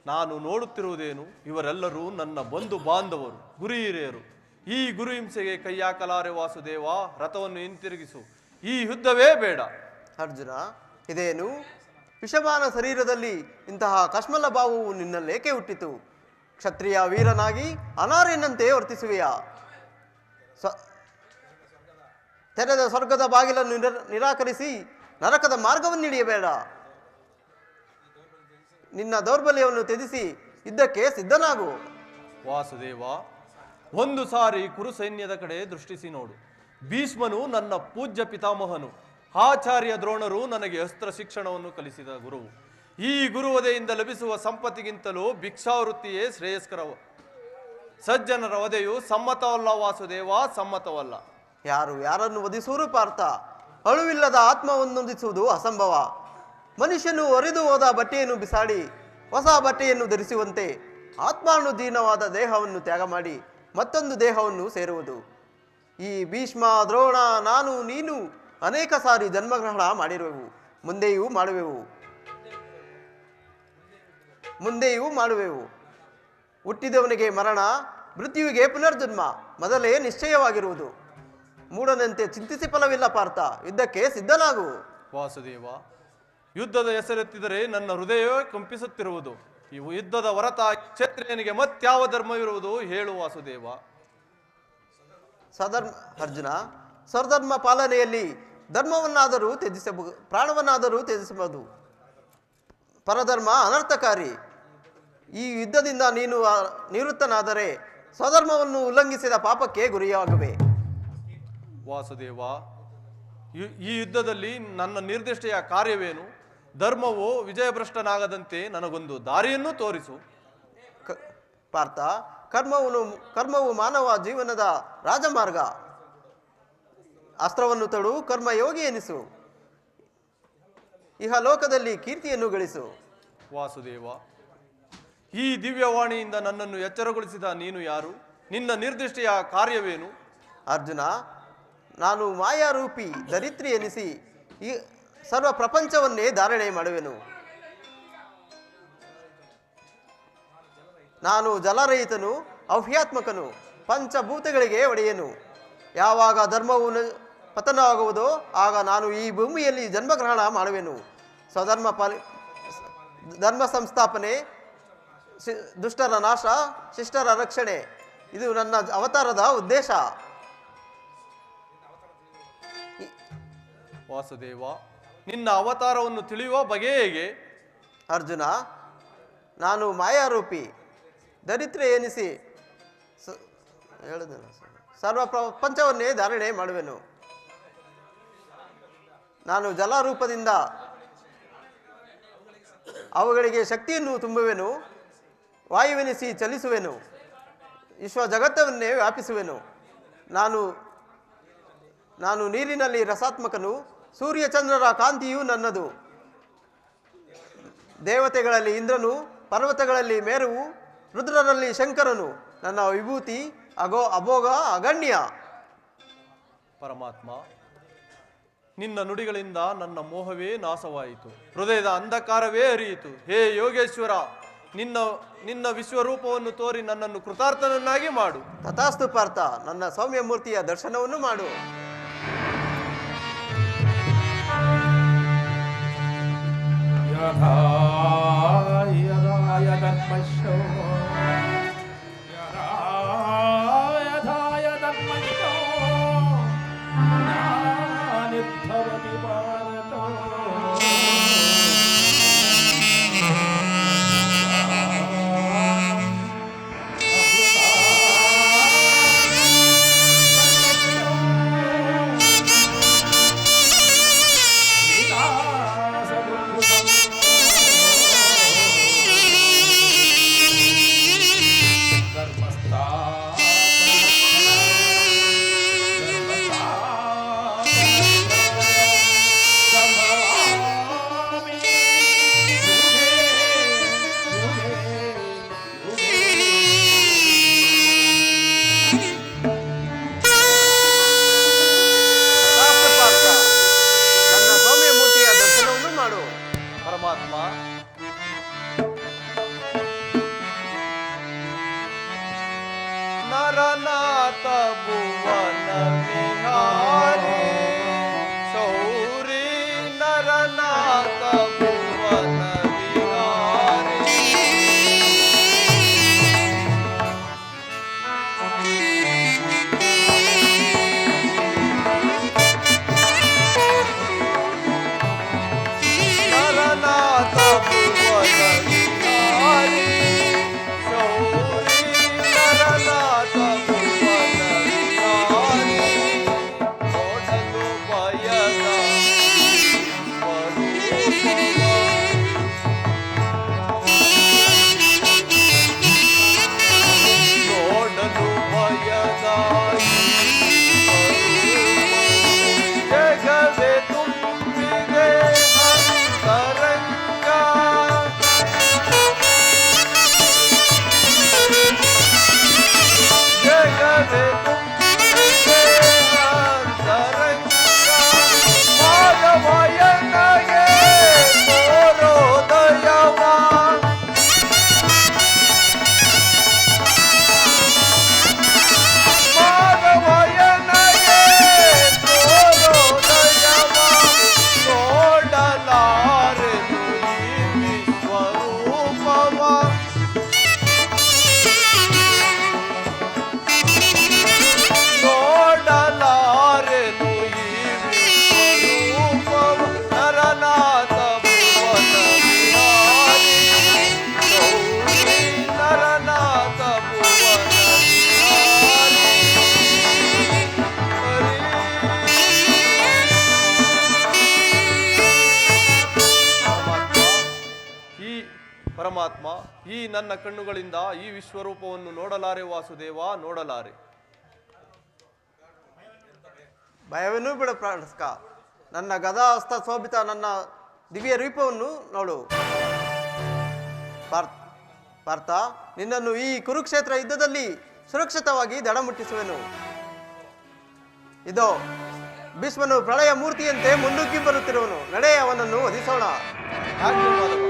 ನಾನು ನೋಡುತ್ತಿರುವುದೇನು? ಇವರೆಲ್ಲರೂ ನನ್ನ ಬಂಧು ಬಾಂಧವರು, ಗುರು ಹಿರಿಯರು. ಈ ಗುರು ಹಿಂಸೆಗೆ ಕೈಯಾಕಲಾರೆ ವಾಸುದೇವ, ರಥವನ್ನು ಹಿಂತಿರುಗಿಸು. ಈ ಯುದ್ಧವೇ ಬೇಡ. ಅರ್ಜುನ, ಇದೇನು ವಿಷಮಾನ ಶರೀರದಲ್ಲಿ ಇಂತಹ ಕಶ್ಮಲ ಭಾವವು ನಿನ್ನಲ್ಲೇಕೆ ಹುಟ್ಟಿತು? ಕ್ಷತ್ರಿಯ ವೀರನಾಗಿ ಅನಾರ್ಯನಂತೆ ವರ್ತಿಸುವೆಯಾ? ತೆರೆದ ಸ್ವರ್ಗದ ಬಾಗಿಲನ್ನು ನಿರಾಕರಿಸಿ ನರಕದ ಮಾರ್ಗವನ್ನು ಹಿಡಿಯಬೇಡ. ನಿನ್ನ ದೌರ್ಬಲ್ಯವನ್ನು ತ್ಯಜಿಸಿ ಯುದ್ಧಕ್ಕೆ ಸಿದ್ಧನಾಗು. ವಾಸುದೇವ, ಒಂದು ಸಾರಿ ಕುರು ಸೈನ್ಯದ ಕಡೆ ದೃಷ್ಟಿಸಿ ನೋಡು. ಭೀಷ್ಮನು ನನ್ನ ಪೂಜ್ಯ ಪಿತಾಮಹನು, ಆಚಾರ್ಯ ದ್ರೋಣರು ನನಗೆ ಅಸ್ತ್ರ ಶಿಕ್ಷಣವನ್ನು ಕಲಿಸಿದ ಗುರುವು. ಈ ಗುರುವಧೆಯಿಂದ ಲಭಿಸುವ ಸಂಪತ್ತಿಗಿಂತಲೂ ಭಿಕ್ಷಾವೃತ್ತಿಯೇ ಶ್ರೇಯಸ್ಕರ. ಸಜ್ಜನರ ವಧೆಯು ಸಮ್ಮತವಲ್ಲ ವಾಸುದೇವ, ಸಮ್ಮತವಲ್ಲ. ಯಾರು ಯಾರನ್ನು ವಧಿಸುವರು ಪಾರ್ಥ? ಅಳುವಿಲ್ಲದ ಆತ್ಮವನ್ನೊಂದಿಸುವುದು ಅಸಂಭವ. ಮನುಷ್ಯನು ಒರೆದು ಹೋದ ಬಟ್ಟೆಯನ್ನು ಬಿಸಾಡಿ ಹೊಸ ಬಟ್ಟೆಯನ್ನು ಧರಿಸುವಂತೆ ಆತ್ಮಾನುದೀನವಾದ ದೇಹವನ್ನು ತ್ಯಾಗ ಮಾಡಿ ಮತ್ತೊಂದು ದೇಹವನ್ನು ಸೇರುವುದು. ಈ ಭೀಷ್ಮ, ದ್ರೋಣ, ನಾನು, ನೀನು ಅನೇಕ ಸಾರಿ ಜನ್ಮಗ್ರಹಣ ಮಾಡಿರುವೆವು, ಮುಂದೆಯೂ ಮಾಡುವೆವು. ಹುಟ್ಟಿದವನಿಗೆ ಮರಣ, ಮೃತ್ಯುವಿಗೆ ಪುನರ್ಜನ್ಮ ಮೊದಲೇ ನಿಶ್ಚಯವಾಗಿರುವುದು. ಮೂಢನಂತೆ ಚಿಂತಿಸಿ ಫಲವಿಲ್ಲ ಪಾರ್ಥ, ಯುದ್ಧಕ್ಕೆ ಸಿದ್ಧನಾಗು. ವಾಸುದೇವ, ಯುದ್ಧದ ಹೆಸರೆತ್ತಿದರೆ ನನ್ನ ಹೃದಯವೇ ಕಂಪಿಸುತ್ತಿರುವುದು. ಇವು ಯುದ್ಧದ ಹೊರತಾಗಿ ಕ್ಷತ್ರಿಯನಿಗೆ ಮತ್ಯಾವ ಧರ್ಮವಿರುವುದು ಹೇಳು ವಾಸುದೇವ. ಅರ್ಜುನ, ಸ್ವಧರ್ಮ ಪಾಲನೆಯಲ್ಲಿ ಧರ್ಮವನ್ನಾದರೂ ಪ್ರಾಣವನ್ನಾದರೂ ತ್ಯಜಿಸಬಹುದು. ಪರಧರ್ಮ ಅನರ್ಥಕಾರಿ. ಈ ಯುದ್ಧದಿಂದ ನೀನು ನಿವೃತ್ತನಾದರೆ ಸ್ವಧರ್ಮವನ್ನು ಉಲ್ಲಂಘಿಸಿದ ಪಾಪಕ್ಕೆ ಗುರಿಯಾಗುವೆ. ವಾಸುದೇವ, ಈ ಯುದ್ಧದಲ್ಲಿ ನನ್ನ ನಿರ್ದಿಷ್ಟೆಯ ಕಾರ್ಯವೇನು? ಧರ್ಮವು ವಿಜಯಭ್ರಷ್ಟನಾಗದಂತೆ ನನಗೊಂದು ದಾರಿಯನ್ನು ತೋರಿಸು. ಪಾರ್ಥ, ಕರ್ಮವು ಮಾನವ ಜೀವನದ ರಾಜಮಾರ್ಗ. ಅಸ್ತ್ರವನ್ನು ತೊಡು, ಕರ್ಮಯೋಗಿ ಎನಿಸು, ಇಹಲೋಕದಲ್ಲಿ ಕೀರ್ತಿಯನ್ನು ಗಳಿಸು. ವಾಸುದೇವ, ಈ ದಿವ್ಯವಾಣಿಯಿಂದ ನನ್ನನ್ನು ಎಚ್ಚರಗೊಳಿಸಿದ ನೀನು ಯಾರು? ನಿನ್ನ ನಿರ್ದಿಷ್ಟೆಯ ಕಾರ್ಯವೇನು? ಅರ್ಜುನ, ನಾನು ಮಾಯಾರೂಪಿ ದರಿತ್ರಿ ಎನಿಸಿ ಈ ಸರ್ವ ಪ್ರಪಂಚವನ್ನೇ ಧಾರಣೆ ಮಾಡುವೆನು. ನಾನು ಜಲರಹಿತನು, ಅವ್ಯಾತ್ಮಕನು, ಪಂಚಭೂತಗಳಿಗೆ ಒಡೆಯನು. ಯಾವಾಗ ಧರ್ಮವು ಪತನವಾಗುವುದೋ ಆಗ ನಾನು ಈ ಭೂಮಿಯಲ್ಲಿ ಜನ್ಮಗ್ರಹಣ ಮಾಡುವೆನು. ಧರ್ಮ ಸಂಸ್ಥಾಪನೆ, ದುಷ್ಟರ ನಾಶ, ಶಿಷ್ಟರ ರಕ್ಷಣೆ. ಇದು ನನ್ನ ಅವತಾರದ ಉದ್ದೇಶ. ವಾಸುದೇವ, ನಿನ್ನ ಅವತಾರವನ್ನು ತಿಳಿಯುವ ಬಗೆ ಹೇಗೆ? ಅರ್ಜುನ, ನಾನು ಮಾಯಾರೂಪಿ ದರಿದ್ರೆ ಎನಿಸಿ ಹೇಳಿದನು ಸರ್ವ ಪ್ರಪಂಚವನ್ನೇ ಧಾರಣೆ ಮಾಡುವೆನು. ನಾನು ಜಲರೂಪದಿಂದ ಅವುಗಳಿಗೆ ಶಕ್ತಿಯನ್ನು ತುಂಬುವೆನು. ವಾಯುವೆನಿಸಿ ಚಲಿಸುವೆನು. ವಿಶ್ವ ಜಗತ್ತವನ್ನೇ ವ್ಯಾಪಿಸುವೆನು. ನಾನು ನೀರಿನಲ್ಲಿ ರಸಾತ್ಮಕನು. ಸೂರ್ಯ ಚಂದ್ರರ ಕಾಂತಿಯು ನನ್ನದು. ದೇವತೆಗಳಲ್ಲಿ ಇಂದ್ರನು, ಪರ್ವತಗಳಲ್ಲಿ ಮೇರುವು, ರುದ್ರರಲ್ಲಿ ಶಂಕರನು. ನನ್ನ ವಿಭೂತಿ ಅಭೋಗ ಅಗಣ್ಯ. ಪರಮಾತ್ಮ, ನಿನ್ನ ನುಡಿಗಳಿಂದ ನನ್ನ ಮೋಹವೇ ನಾಶವಾಯಿತು, ಹೃದಯದ ಅಂಧಕಾರವೇ ಹರಿಯಿತು. ಹೇ ಯೋಗೇಶ್ವರ, ನಿನ್ನ ವಿಶ್ವರೂಪವನ್ನು ತೋರಿ ನನ್ನನ್ನು ಕೃತಾರ್ಥನನ್ನಾಗಿ ಮಾಡು. ತಥಾಸ್ತು ಪಾರ್ಥ, ನನ್ನ ಸೌಮ್ಯ ಮೂರ್ತಿಯ ದರ್ಶನವನ್ನು ಮಾಡು. ನರನಾಥ ಭುವನ ವಿಹಾರಿ ಶೌರಿ, ನರನಾಥ ಭುವನ ವಿಹಾರಿ. ನರನಾಥ ಭುವನ ವಿಹಾರಿ ಶೌರಿ, ನರನಾಥ ಭುವನ ವಿಹಾರಿ. ನೋಡಲು ಭಯದ ಸ್ವರೂಪವ, ನೋಡಲು ಭಯದ ಜಗವೇ ತುಂಬಿದೆ ಅಂತರಂಗ. ಜಗವೇ ತುಂಬಿದೆ ಅಂತರಂಗ. ಮಾಧವಯ್ಯನಿಗೆ ತೋರೋದಯವ, ಮಾಧವಯ್ಯನಿಗೆ ತೋರೋದಯವ. ನೋಡಲಾರೆನು ಈ ವಿಶ್ವರೂಪವ, ನೋಡಲಾರೆನು ಈ ವಿಶ್ವರೂಪವ. ನರನಾಥ ಭುವನ ವಿಹಾರಿ ಗೌರಿ, ನರನಾಥ ಭುವನ ವಿಹಾರಿ ಹರಿ. ಪರಮಾತ್ಮ, ಈ ನನ್ನ ಕಣ್ಣುಗಳಿಂದ ಈ ವಿಶ್ವರೂಪವನ್ನು ನೋಡಲಾರೆ ವಾಸುದೇವ, ನೋಡಲಾರೆ. ಭಯವನ್ನು ಬಿಡ ಪ್ರಾಣಸ್ಕ. ನನ್ನ ಗದಾ ಹಸ್ತ ಶೋಭಿತ ನನ್ನ ದಿವ್ಯ ರೂಪವನ್ನು ನೋಡು. ಪಾರ್ಥ, ನಿನ್ನನ್ನು ಈ ಕುರುಕ್ಷೇತ್ರ ಯುದ್ಧದಲ್ಲಿ ಸುರಕ್ಷಿತವಾಗಿ ದಡ ಮುಟ್ಟಿಸುವೆನು. ಇದೋ ಭೀಷ್ಮನು ಪ್ರಳಯ ಮೂರ್ತಿಯಂತೆ ಮುನ್ನುಗ್ಗಿ ಬರುತ್ತಿರುವನು. ನಡೆ, ಅವನನ್ನು ವಧಿಸೋಣ. ಆಜ್ಞೆ ಮಾಧವ.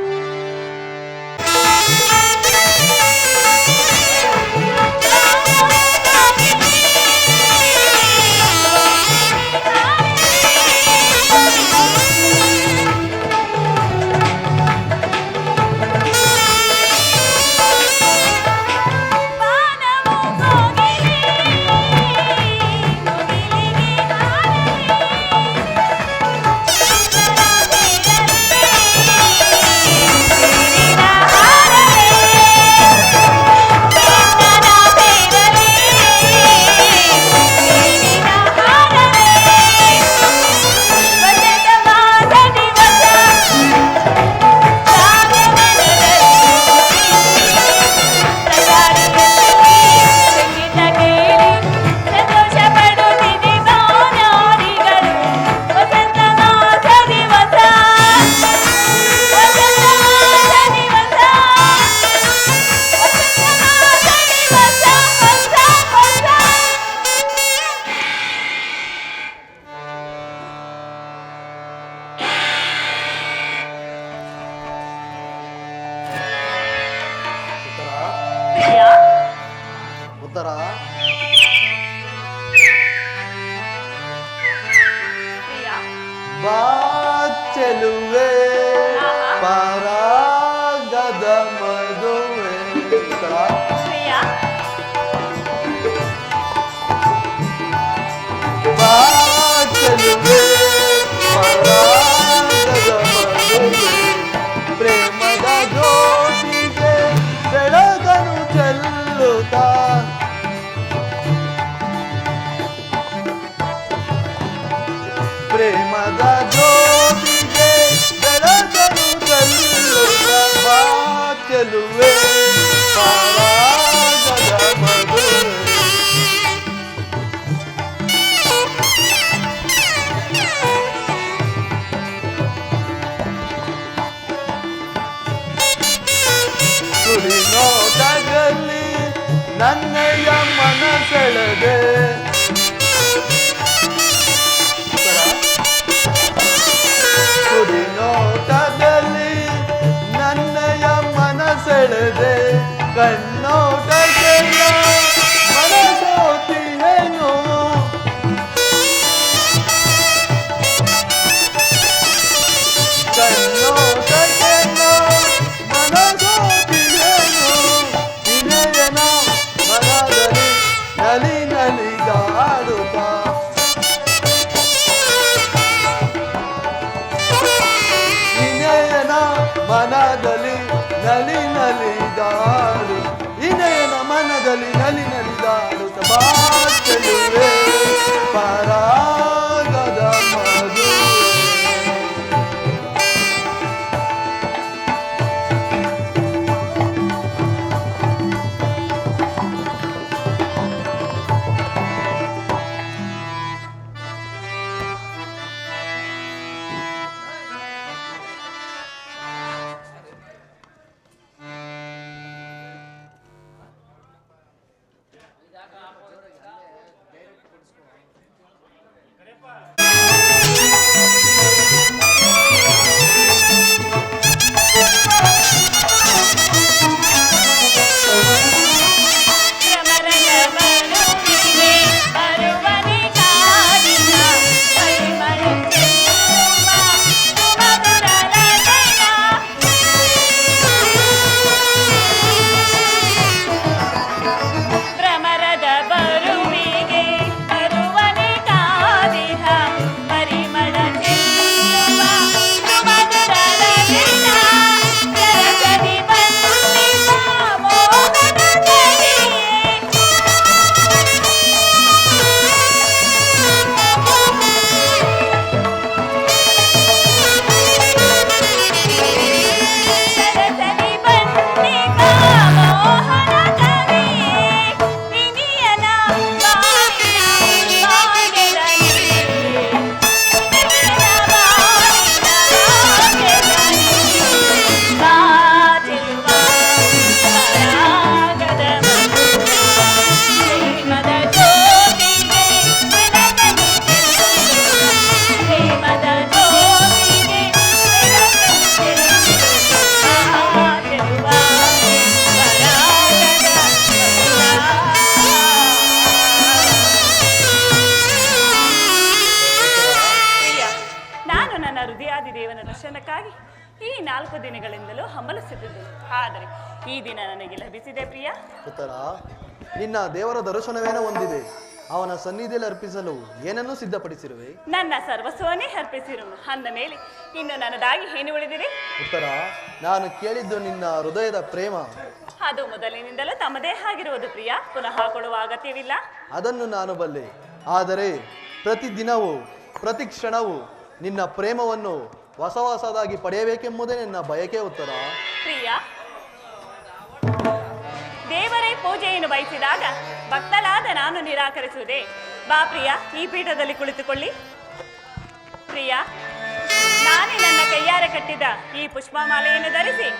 ಉತ್ತರ ಪ್ರಿಯ ಬಾ ಚೆಲುವೆ ಪರಾಗದ ಮದುವೆ. ಉತ್ತರ ಪ್ರಿಯ ಬಾ ಚೆಲುವೆ ಪರಾಗದ ಮದುವೆ, ಪ್ರೇಮದ ಜ್ಯೋತಿಗೆ ಬೆಳಗನು ಚೆಲ್ಲುತ್ತಾ, ಪ್ರೇಮದ ಜ್ಯೋತಿಗೆ ಬೆಳಗನು ಚೆಲ್ಲುತ್ತಾ, ಬಾ ಚೆಲುವೆ ಪರಾಗದ ಮದುವೆ. ನೋಟದಲ್ಲಿ ನನ್ನಯ್ಯ ಮನಸೆಳೆದೆ, ಕುಡಿ ನೋಟದಲ್ಲಿ ನನ್ನಯ್ಯ ಮನಸೆಳೆದೆ, ಕಣ್ಣೋಟಕ್ಕೆಲ್ಲ ಮನಸೋತಿಯೇನು, ಕಣ್ಣೋಟಕ್ಕೆಲ್ಲ ಮನಸೋತಿಯೇನು, ವಿನಯನ ಮನದಲ್ಲಿ ನಲಿ ನಲಿದಾಡುತ್ತಾ, ವಿನಯನ ಮನದಲ್ಲಿ ನಲಿ ನಲಿದಾಡು, ವಿನಯನ ಮನದಲ್ಲಿ ನಲಿ ನಲಿದಾಡುತ್ತ, ಬಾ ಚೆಲುವೆ ಪರಾಗದ ಮದುವೆ. ದರ್ಶನಕ್ಕಾಗಿ ಈ 4 ದಿನಗಳಿಂದಲೂ ಹಂಬಲಿಸುತ್ತಿದ್ದರು. ಆದರೆ ಈ ದಿನ ನನಗೆ ಲಭಿಸಿದೆ ಪ್ರಿಯ. ಉತ್ತರ, ನಿನ್ನ ದೇವರ ದರ್ಶನವೇನೋ ಹೊಂದಿದೆ. ಅವನ ಸನ್ನಿಧಿಯಲ್ಲಿ ಅರ್ಪಿಸಲು ಏನನ್ನೂ ಸಿದ್ಧಪಡಿಸಿರುವೆ? ನನ್ನ ಸರ್ವಸ್ವವನ್ನೇ ಅರ್ಪಿಸಿರುವೆ. ಅಂದ ಮೇಲೆ ಇನ್ನು ನನ್ನದಾಗಿ ಏನು ಉಳಿದಿದೆ? ಉತ್ತರ, ನಾನು ಕೇಳಿದ್ದು ನಿನ್ನ ಹೃದಯದ ಪ್ರೇಮ. ಅದು ಮೊದಲಿನಿಂದಲೂ ತಮ್ಮದೇ ಆಗಿರುವುದು ಪ್ರಿಯ, ಪುನಃ ಕೊಡುವ ಅಗತ್ಯವಿಲ್ಲ. ಅದನ್ನು ನಾನು ಬಲ್ಲೆ. ಆದರೆ ಪ್ರತಿದಿನವೂ ಪ್ರತಿ ಕ್ಷಣವೂ ನಿನ್ನ ಪ್ರೇಮವನ್ನು ಹೊಸ ಹೊಸದಾಗಿ ಪಡೆಯಬೇಕೆಂಬುದೇ ನನ್ನ ಬಯಕೆ. ಉತ್ತರ, ಪ್ರಿಯ, ದೇವರೇ ಪೂಜೆಯನ್ನು ಬಯಸಿದಾಗ ಭಕ್ತಲಾದ ನಾನು ನಿರಾಕರಿಸುವುದೇ? ಬಾ ಪ್ರಿಯ, ಈ ಪೀಠದಲ್ಲಿ ಕುಳಿತುಕೊಳ್ಳಿ. ಪ್ರಿಯ, ನಾನೇ ನನ್ನ ಕೈಯಾರೆ ಕಟ್ಟಿದ ಈ ಪುಷ್ಪಮಾಲೆಯನ್ನು ಧರಿಸಿ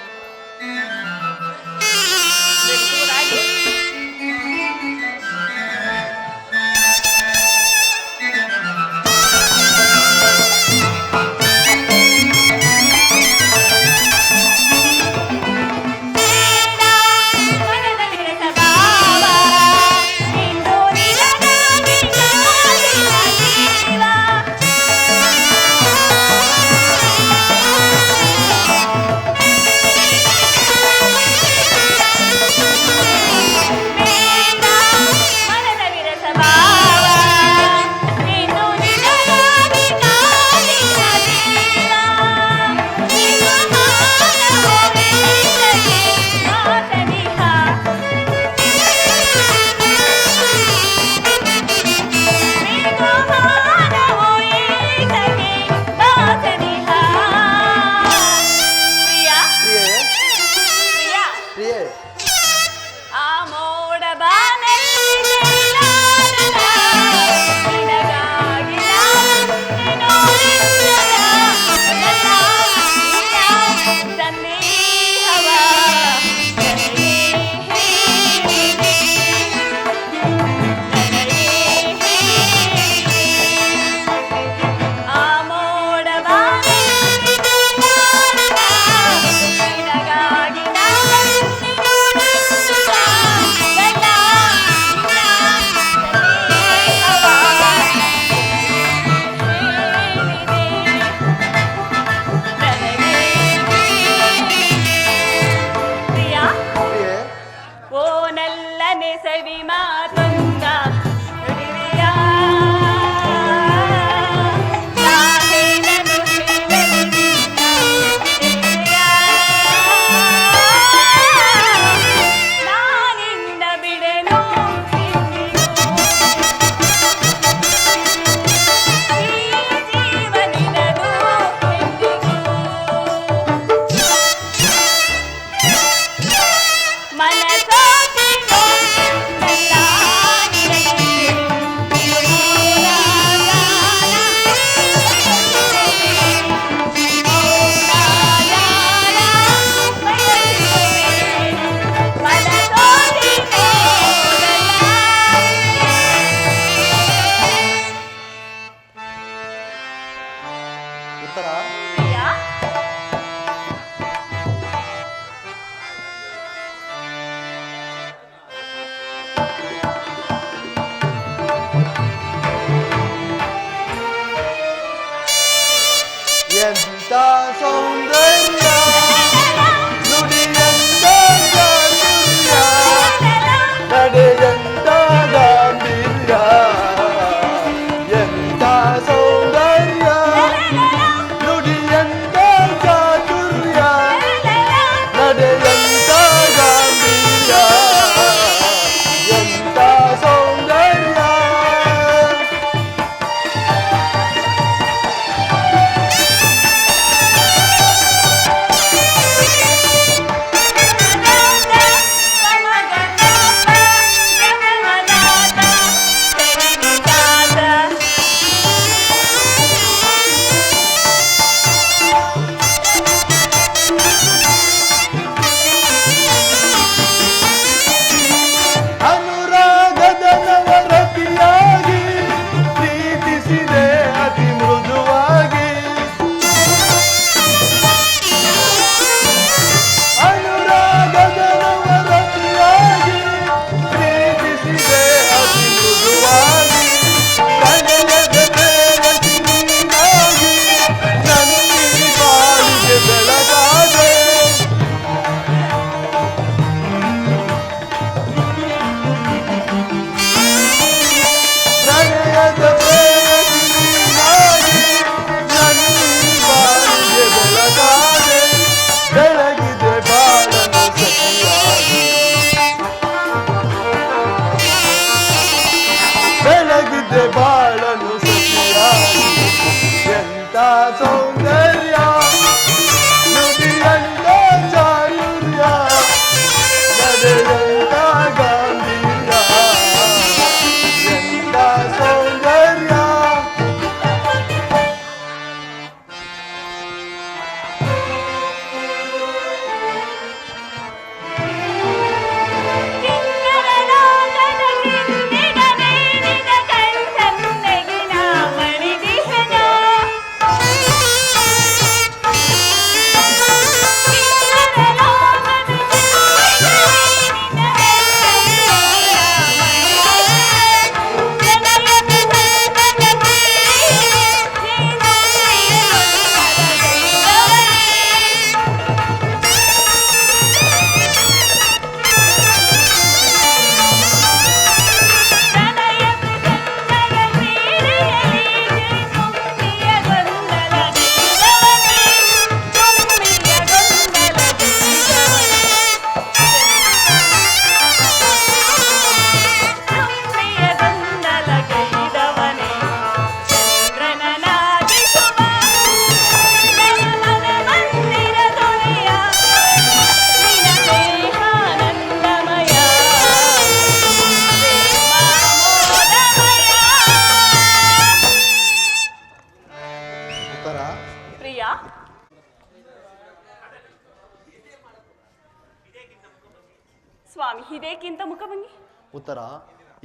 ಸ್ವಾಮಿ ಇದೇಕ್ಕಿಂತ ಮುಖಭಂಗಿ? ಉತ್ತರ,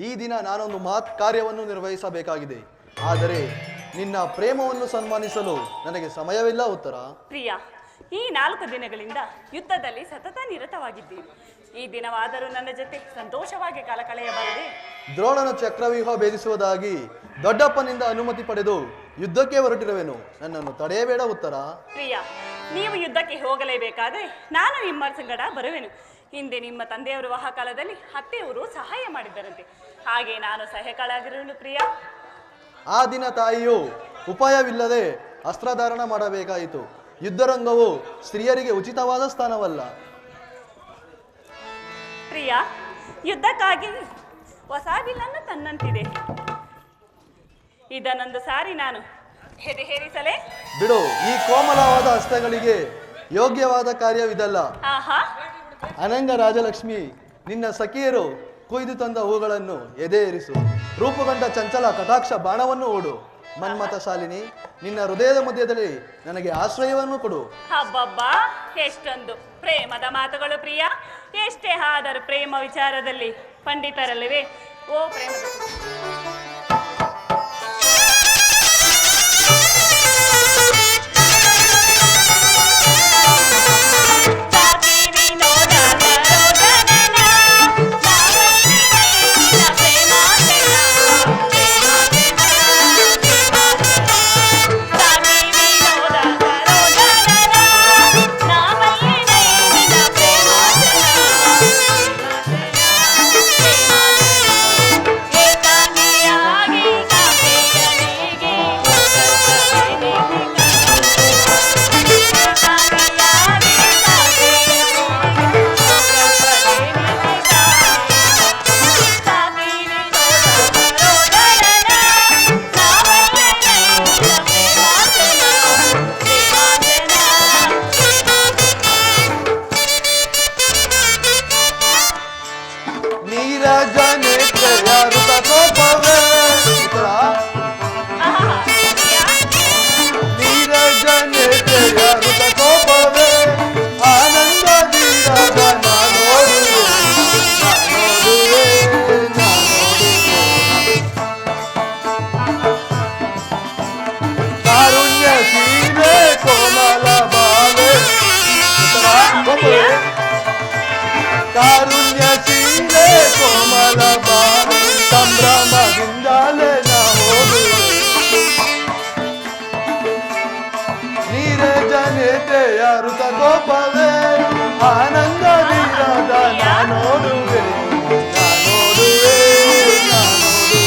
ಈ ದಿನ ನಾನೊಂದು ಮಹತ್ ಕಾರ್ಯವನ್ನು ನಿರ್ವಹಿಸಬೇಕಾಗಿದೆ. ಆದರೆ ನಿನ್ನ ಪ್ರೇಮವನ್ನು ಸನ್ಮಾನಿಸಲು ನನಗೆ ಸಮಯವಿಲ್ಲ. ಉತ್ತರ, ಪ್ರಿಯ, ಈ 4 ದಿನಗಳಿಂದ ಯುದ್ಧದಲ್ಲಿ ಸತತ ನಿರತವಾಗಿದ್ದೀರಿ. ಈ ದಿನವಾದರೂ ನನ್ನ ಜೊತೆ ಸಂತೋಷವಾಗಿ ಕಾಲ ಕಳೆಯಬಾರದೆ? ದ್ರೋಣನ ಚಕ್ರವ್ಯೂಹ ಭೇದಿಸುವುದಾಗಿ ದೊಡ್ಡಪ್ಪನಿಂದ ಅನುಮತಿ ಪಡೆದು ಯುದ್ಧಕ್ಕೆ ಹೊರಟಿರುವೆನು. ನನ್ನನ್ನು ತಡೆಯಬೇಡ. ಉತ್ತರ, ಪ್ರಿಯ, ನೀವು ಯುದ್ಧಕ್ಕೆ ಹೋಗಲೇಬೇಕಾದ್ರೆ ನಾನು ನಿಮ್ಮ ಸಂಗಡ ಬರುವೆನು. ಹಿಂದೆ ನಿಮ್ಮ ತಂದೆಯವರು ವಿವಾಹ ಕಾಲದಲ್ಲಿ ಅತ್ತೆಯವರು ಸಹಾಯ ಮಾಡಿದ್ದರಂತೆ, ಹಾಗೆ ನಾನು ಸಹಾಯಕಳಾಗಿರುವೆನು. ಪ್ರಿಯ, ಆ ದಿನ ತಾಯಿಯು ಉಪಾಯವಿಲ್ಲದೆ ಅಸ್ತ್ರಧಾರಣ ಮಾಡಬೇಕಾಯಿತು. ಯುದ್ಧರಂಗವು ಸ್ತ್ರೀಯರಿಗೆ ಉಚಿತವಾದ ಸ್ಥಾನವಲ್ಲ. ಪ್ರಿಯ, ಯುದ್ಧಕ್ಕಾಗಿ ಹೊಸ ಬಿಲ್ಲನ್ನು ತನ್ನಂತಿದೆ. ಇದನ್ನೊಂದು ಸಾರಿ ನಾನು ಹೇರಿಸಲೇ? ಬಿಡು, ಈ ಕೋಮಲವಾದ ಹಸ್ತಗಳಿಗೆ ಯೋಗ್ಯವಾದ ಕಾರ್ಯವಿದಲ್ಲ. ಆಹಾ, ಅನಂಗ ರಾಜಲಕ್ಷ್ಮಿ, ನಿನ್ನ ಸಖಿಯರು ಕೊಯ್ದು ತಂದ ಹೂಗಳನ್ನು ಎದೆ ಏರಿಸು. ರೂಪುಗೊಂಡ ಚಂಚಲ ಕಟಾಕ್ಷ ಬಾಣವನ್ನು ಓಡು. ಮನ್ಮಥ ಶಾಲಿನಿ, ನಿನ್ನ ಹೃದಯದ ಮಧ್ಯದಲ್ಲಿ ನನಗೆ ಆಶ್ರಯವನ್ನು ಕೊಡು. ಹಬ್ಬಬ್ಬಾ, ಎಷ್ಟೊಂದು ಪ್ರೇಮದ ಮಾತುಗಳು ಪ್ರಿಯ. ಎಷ್ಟೇ ಆದರೂ ಪ್ರೇಮ ವಿಚಾರದಲ್ಲಿ ಪಂಡಿತರಲ್ಲವೇ? ಓ ಪ್ರೇಮದ ಕಾರುಣ್ಯ ಸೀರೆ ಕೋಮಲ ಬಾರಿ ಸಂಭ್ರಮದಿಂದಲೇ ನಾ ಹೋಗುವೆ. ನೀರೇ ಜನತೆಯ ಋತ ಕೋಪವೇ ಆನಂದವಿರದ ನಾ ನೋಡುವೆ, ನಾ ನೋಡುವೆ, ನಾ ನೋಡುವೆ.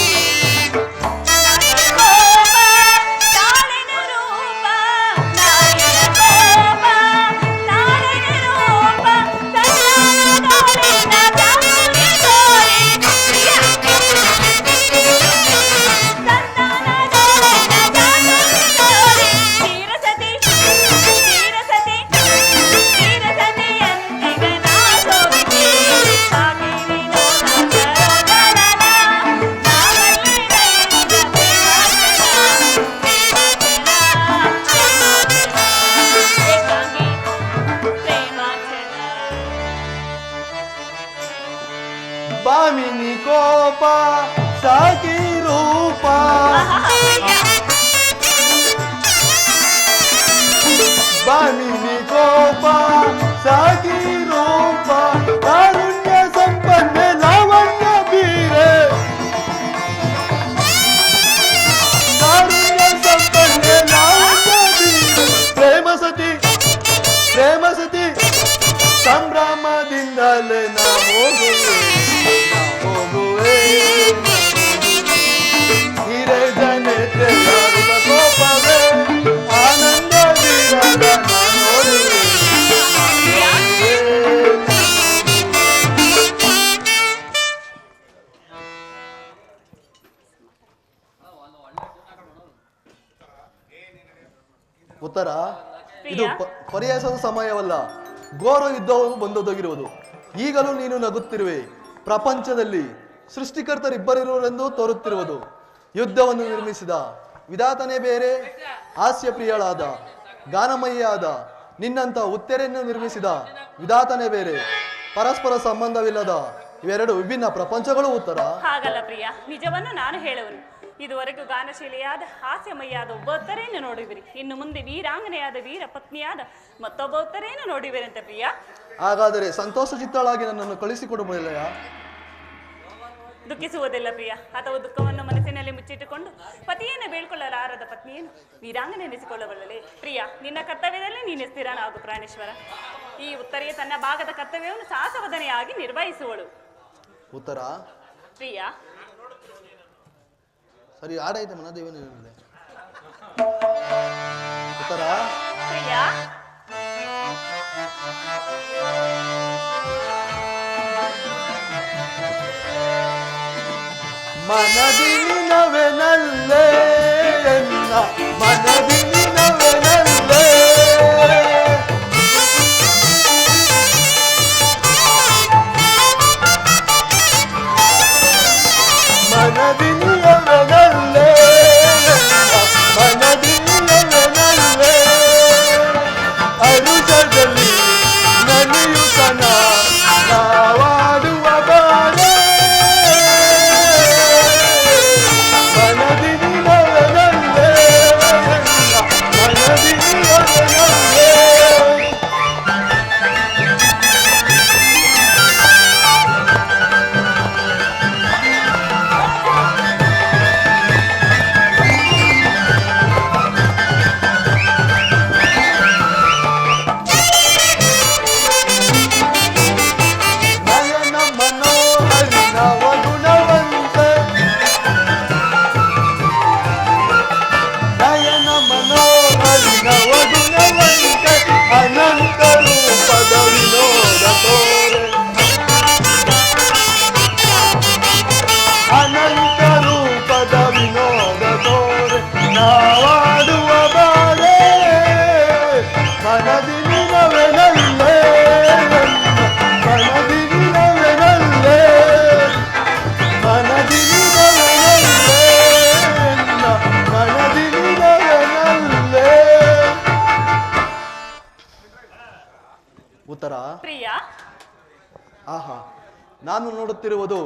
ಬಾಮಿನಿ ಕೋಪ ಸಾಕಿ ರೂಪ, ಬಾಮಿನಿ ಕೋಪ ಸಾಕಿ ರೂಪ, ಕಾರುಣ್ಯ ಸಂಪನ್ನ ಲಾವಣ್ಯ ಬೀರೆ, ಕಾರುಣ್ಯ ಸಂಪನ್ನ ಲಾವಣ್ಯ ಬೀರೆ. ಪ್ರೇಮ ಸತಿ, ಪ್ರೇಮ ಸತಿ ಸಂಭ್ರಮದಿಂದಲೇ ನಾ ಹೋಗುವೆ, ಹೋಗುವೆ. ಹಿರೇ ಜನತೆಯ ಕೋಪವೇ ಆನಂದವಿರದ ನಾ ನೋಡುವೆ. ಉತ್ತರ, ಇದು ಪರಿಹಾಸದ ಸಮಯವಲ್ಲ, ಘೋರ ಯುದ್ಧವು ಬಂದೊದಗಿರುವುದು. ಈಗಲೂ ನೀನು ನಗುತ್ತಿರುವೆ. ಪ್ರಪಂಚದಲ್ಲಿ ಸೃಷ್ಟಿಕರ್ತರಿಬ್ಬರಿರುವರೆಂದು ತೋರುತ್ತಿರುವುದು. ಯುದ್ಧವನ್ನು ನಿರ್ಮಿಸಿದ ವಿಧಾತನೇ ಬೇರೆ, ಹಾಸ್ಯ ಪ್ರಿಯಳಾದ ಗಾನಮಯಿಯಾದ ನಿನ್ನಂತ ಉತ್ತೆರೆಯನ್ನು ನಿರ್ಮಿಸಿದ ವಿಧಾತನೇ ಬೇರೆ. ಪರಸ್ಪರ ಸಂಬಂಧವಿಲ್ಲದ ಇವೆರಡು ವಿಭಿನ್ನ ಪ್ರಪಂಚಗಳು ಉತ್ತರ. ಹಾಗಲ್ಲ ಪ್ರಿಯ, ನಿಜವನ್ನು ನಾನು ಹೇಳುವನು. ಇದುವರೆಗೂ ಗಾನಶೀಲೆಯಾದ ಹಾಸ್ಯಮಯ್ಯಾದ ಒಬ್ಬ ಉತ್ತರೆಯನ್ನು ನೋಡಿವಿರಿ, ಇನ್ನು ಮುಂದೆ ವೀರಾಂಗನೆಯಾದ ವೀರ ಪತ್ನಿಯಾದ ಮತ್ತೊಬ್ಬ ಉತ್ತರೆಯನ್ನು ನೋಡಿವಿರಂತೆ ಪ್ರಿಯ. ಹಾಗಾದರೆ ಸಂತೋಷ ಚಿತ್ತಳಾಗಿ ನನ್ನನ್ನು ಕಳಿಸಿಕೊಡಬಹುದಿಲ್ಲಯಾ? ದುಃಖಿಸುವುದಿಲ್ಲ ಪ್ರಿಯ, ಅಥವಾ ದುಃಖವನ್ನು ಮನಸ್ಸಿನಲ್ಲಿ ಮುಚ್ಚಿಟ್ಟುಕೊಂಡು ಪತಿಯನ್ನು ಬೀಳ್ಕೊಳ್ಳಲಾರದ ಪತ್ನಿಯನ್ನು ವೀರಾಂಗನೆ ಎನಿಸಿಕೊಳ್ಳಬಲ್ಲಲೆ ಪ್ರಿಯ. ನಿನ್ನ ಕರ್ತವ್ಯದಲ್ಲಿ ನೀನು ಸ್ಥಿರನಾಗು ಪ್ರಾಣೇಶ್ವರ. ಈ ಉತ್ತರೆಯ ತನ್ನ ಭಾಗದ ಕರ್ತವ್ಯವನ್ನು ಸಾಹಸವದನೆಯಾಗಿ ನಿರ್ವಹಿಸುವಳು. ಉತ್ತರ ಪ್ರಿಯ ಸರಿ ಆಡೈತೆ ಮನದೇವನೇ ಉತ್ತರ ಪ್ರಿಯ ಮನದಿನವೆನಲ್ಲೇ ಎನ್ನ ಮನದಿನವೆನಲ್ಲೇ ಮನದಿನವೆನಲ್ಲೇ ಮನದಿನವೆನಲ್ಲೇ ಅರುಜದಲ್ಲಿ ನಲಿಯುತನ ನಾವಾಡುವ ಬಾಳೆ ಉತ್ತರ ಪ್ರಿಯ. ಆಹಾ, ನಾನು ನೋಡುತ್ತಿರುವುದು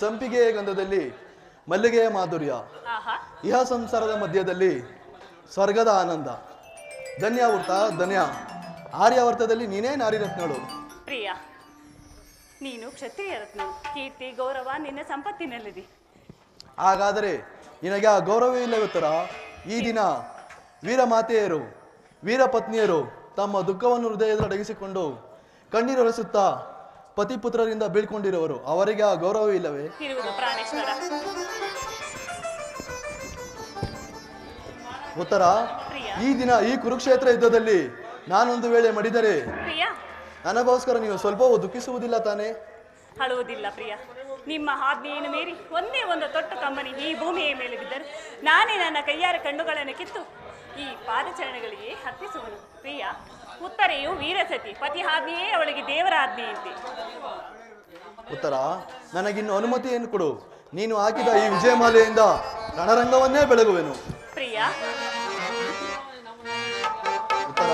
ಸಂಪಿಗೆಯ ಗಂಧದಲ್ಲಿ ಮಲ್ಲಿಗೆಯ ಮಾಧುರ್ಯ, ಆಹಾ ಇಹ ಸಂಸಾರದ ಮಧ್ಯದಲ್ಲಿ ಸ್ವರ್ಗದ ಆನಂದ. ಧನ್ಯವೃತ ಧನ್ಯ. ಆರ್ಯಾವರ್ತದಲ್ಲಿ ನೀನೇ ನಾರಿರತ್ನಳು. ಪ್ರಿಯ, ನೀನು ಕ್ಷತ್ರಿಯ ರತ್ನ, ಕೀರ್ತಿ ಗೌರವ ನಿನ್ನ ಸಂಪತ್ತಿನಲ್ಲಿದೆ. ಹಾಗಾದರೆ ನಿನಗೆ ಆ ಗೌರವವಿಲ್ಲವೇ ಉತ್ತರ? ಈ ದಿನ ವೀರ ಮಾತೆಯರು ವೀರ ಪತ್ನಿಯರು ತಮ್ಮ ದುಃಖವನ್ನು ಹೃದಯದಲ್ಲಿ ಅಡಗಿಸಿಕೊಂಡು ಕಣ್ಣೀರೊರೆಸುತ್ತಾ ಪತಿಪುತ್ರರಿಂದ ಬೀಳ್ಕೊಂಡಿರುವರು, ಅವರಿಗೆ ಆ ಗೌರವವಿಲ್ಲವೇ? ಇರುವುದು ಪ್ರಾಣೇಶ್ವರ. ಉತ್ತರ ಈ ದಿನ ಈ ಕುರುಕ್ಷೇತ್ರ ಯುದ್ಧದಲ್ಲಿ ನಾನೊಂದು ವೇಳೆ ಮಡಿದರೆ ಪ್ರಿಯ, ನನಗೋಸ್ಕರ ನೀವು ಸ್ವಲ್ಪವೂ ದುಃಖಿಸುವುದಿಲ್ಲ ತಾನೇ? ಅಳುವುದಿಲ್ಲ ಪ್ರಿಯ. ನಿಮ್ಮ ಆಜ್ಞೆಯನ್ನು ಮೀರಿ ಒಂದೇ ಒಂದು ತೊಟ್ಟು ಕಂಬನಿ ಈ ಭೂಮಿಯ ಮೇಲೆ ಬಿದ್ದರೆ ನಾನೇ ನನ್ನ ಕೈಯಾರ ಕಣ್ಣುಗಳನ್ನು ಕಿತ್ತು ಈ ಪಾದಚರಣೆಗಳಿಗೆ ಹತ್ತಿಸುವನು. ಪ್ರಿಯ, ಉತ್ತರೆಯು ವೀರಸತಿ, ಪತಿ ಆಜ್ಞೆಯೇ ಅವಳಿಗೆ ದೇವರ ಆಜ್ಞೆಯಂತೆ. ಉತ್ತರ ನನಗಿನ್ನು ಅನುಮತಿಯನ್ನು ಕೊಡು. ನೀನು ಹಾಕಿದ ಈ ವಿಜಯಮಾಲೆಯಿಂದ ರಣರಂಗವನ್ನೇ ಬೆಳಗುವೆನು. ಪ್ರಿಯ, ಉತ್ತರ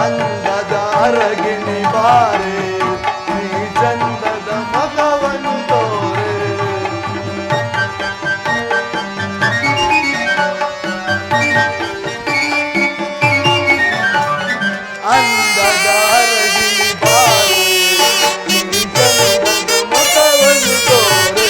ಅಂಗದಾರಗಿಣಿ ಬಾರೆ ಈ ಚಂದದ ಮಗವನ್ನು ತೋರೆ ಅಂಗದಾರಗಿಣಿ ಬಾರೆ ಈ ಚಂದದ ಮಗವನ್ನು ತೋರೆ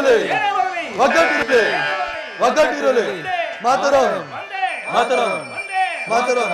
ಒಗ್ಗಟ್ಟಿರಲಿ ಒಗ್ಗಟ್ಟಿರಲಿ ಒಗ್ಗಟ್ಟಿರಲಿ ಮಾತರೋ ಮಾತರೋ ಮಾತರೋ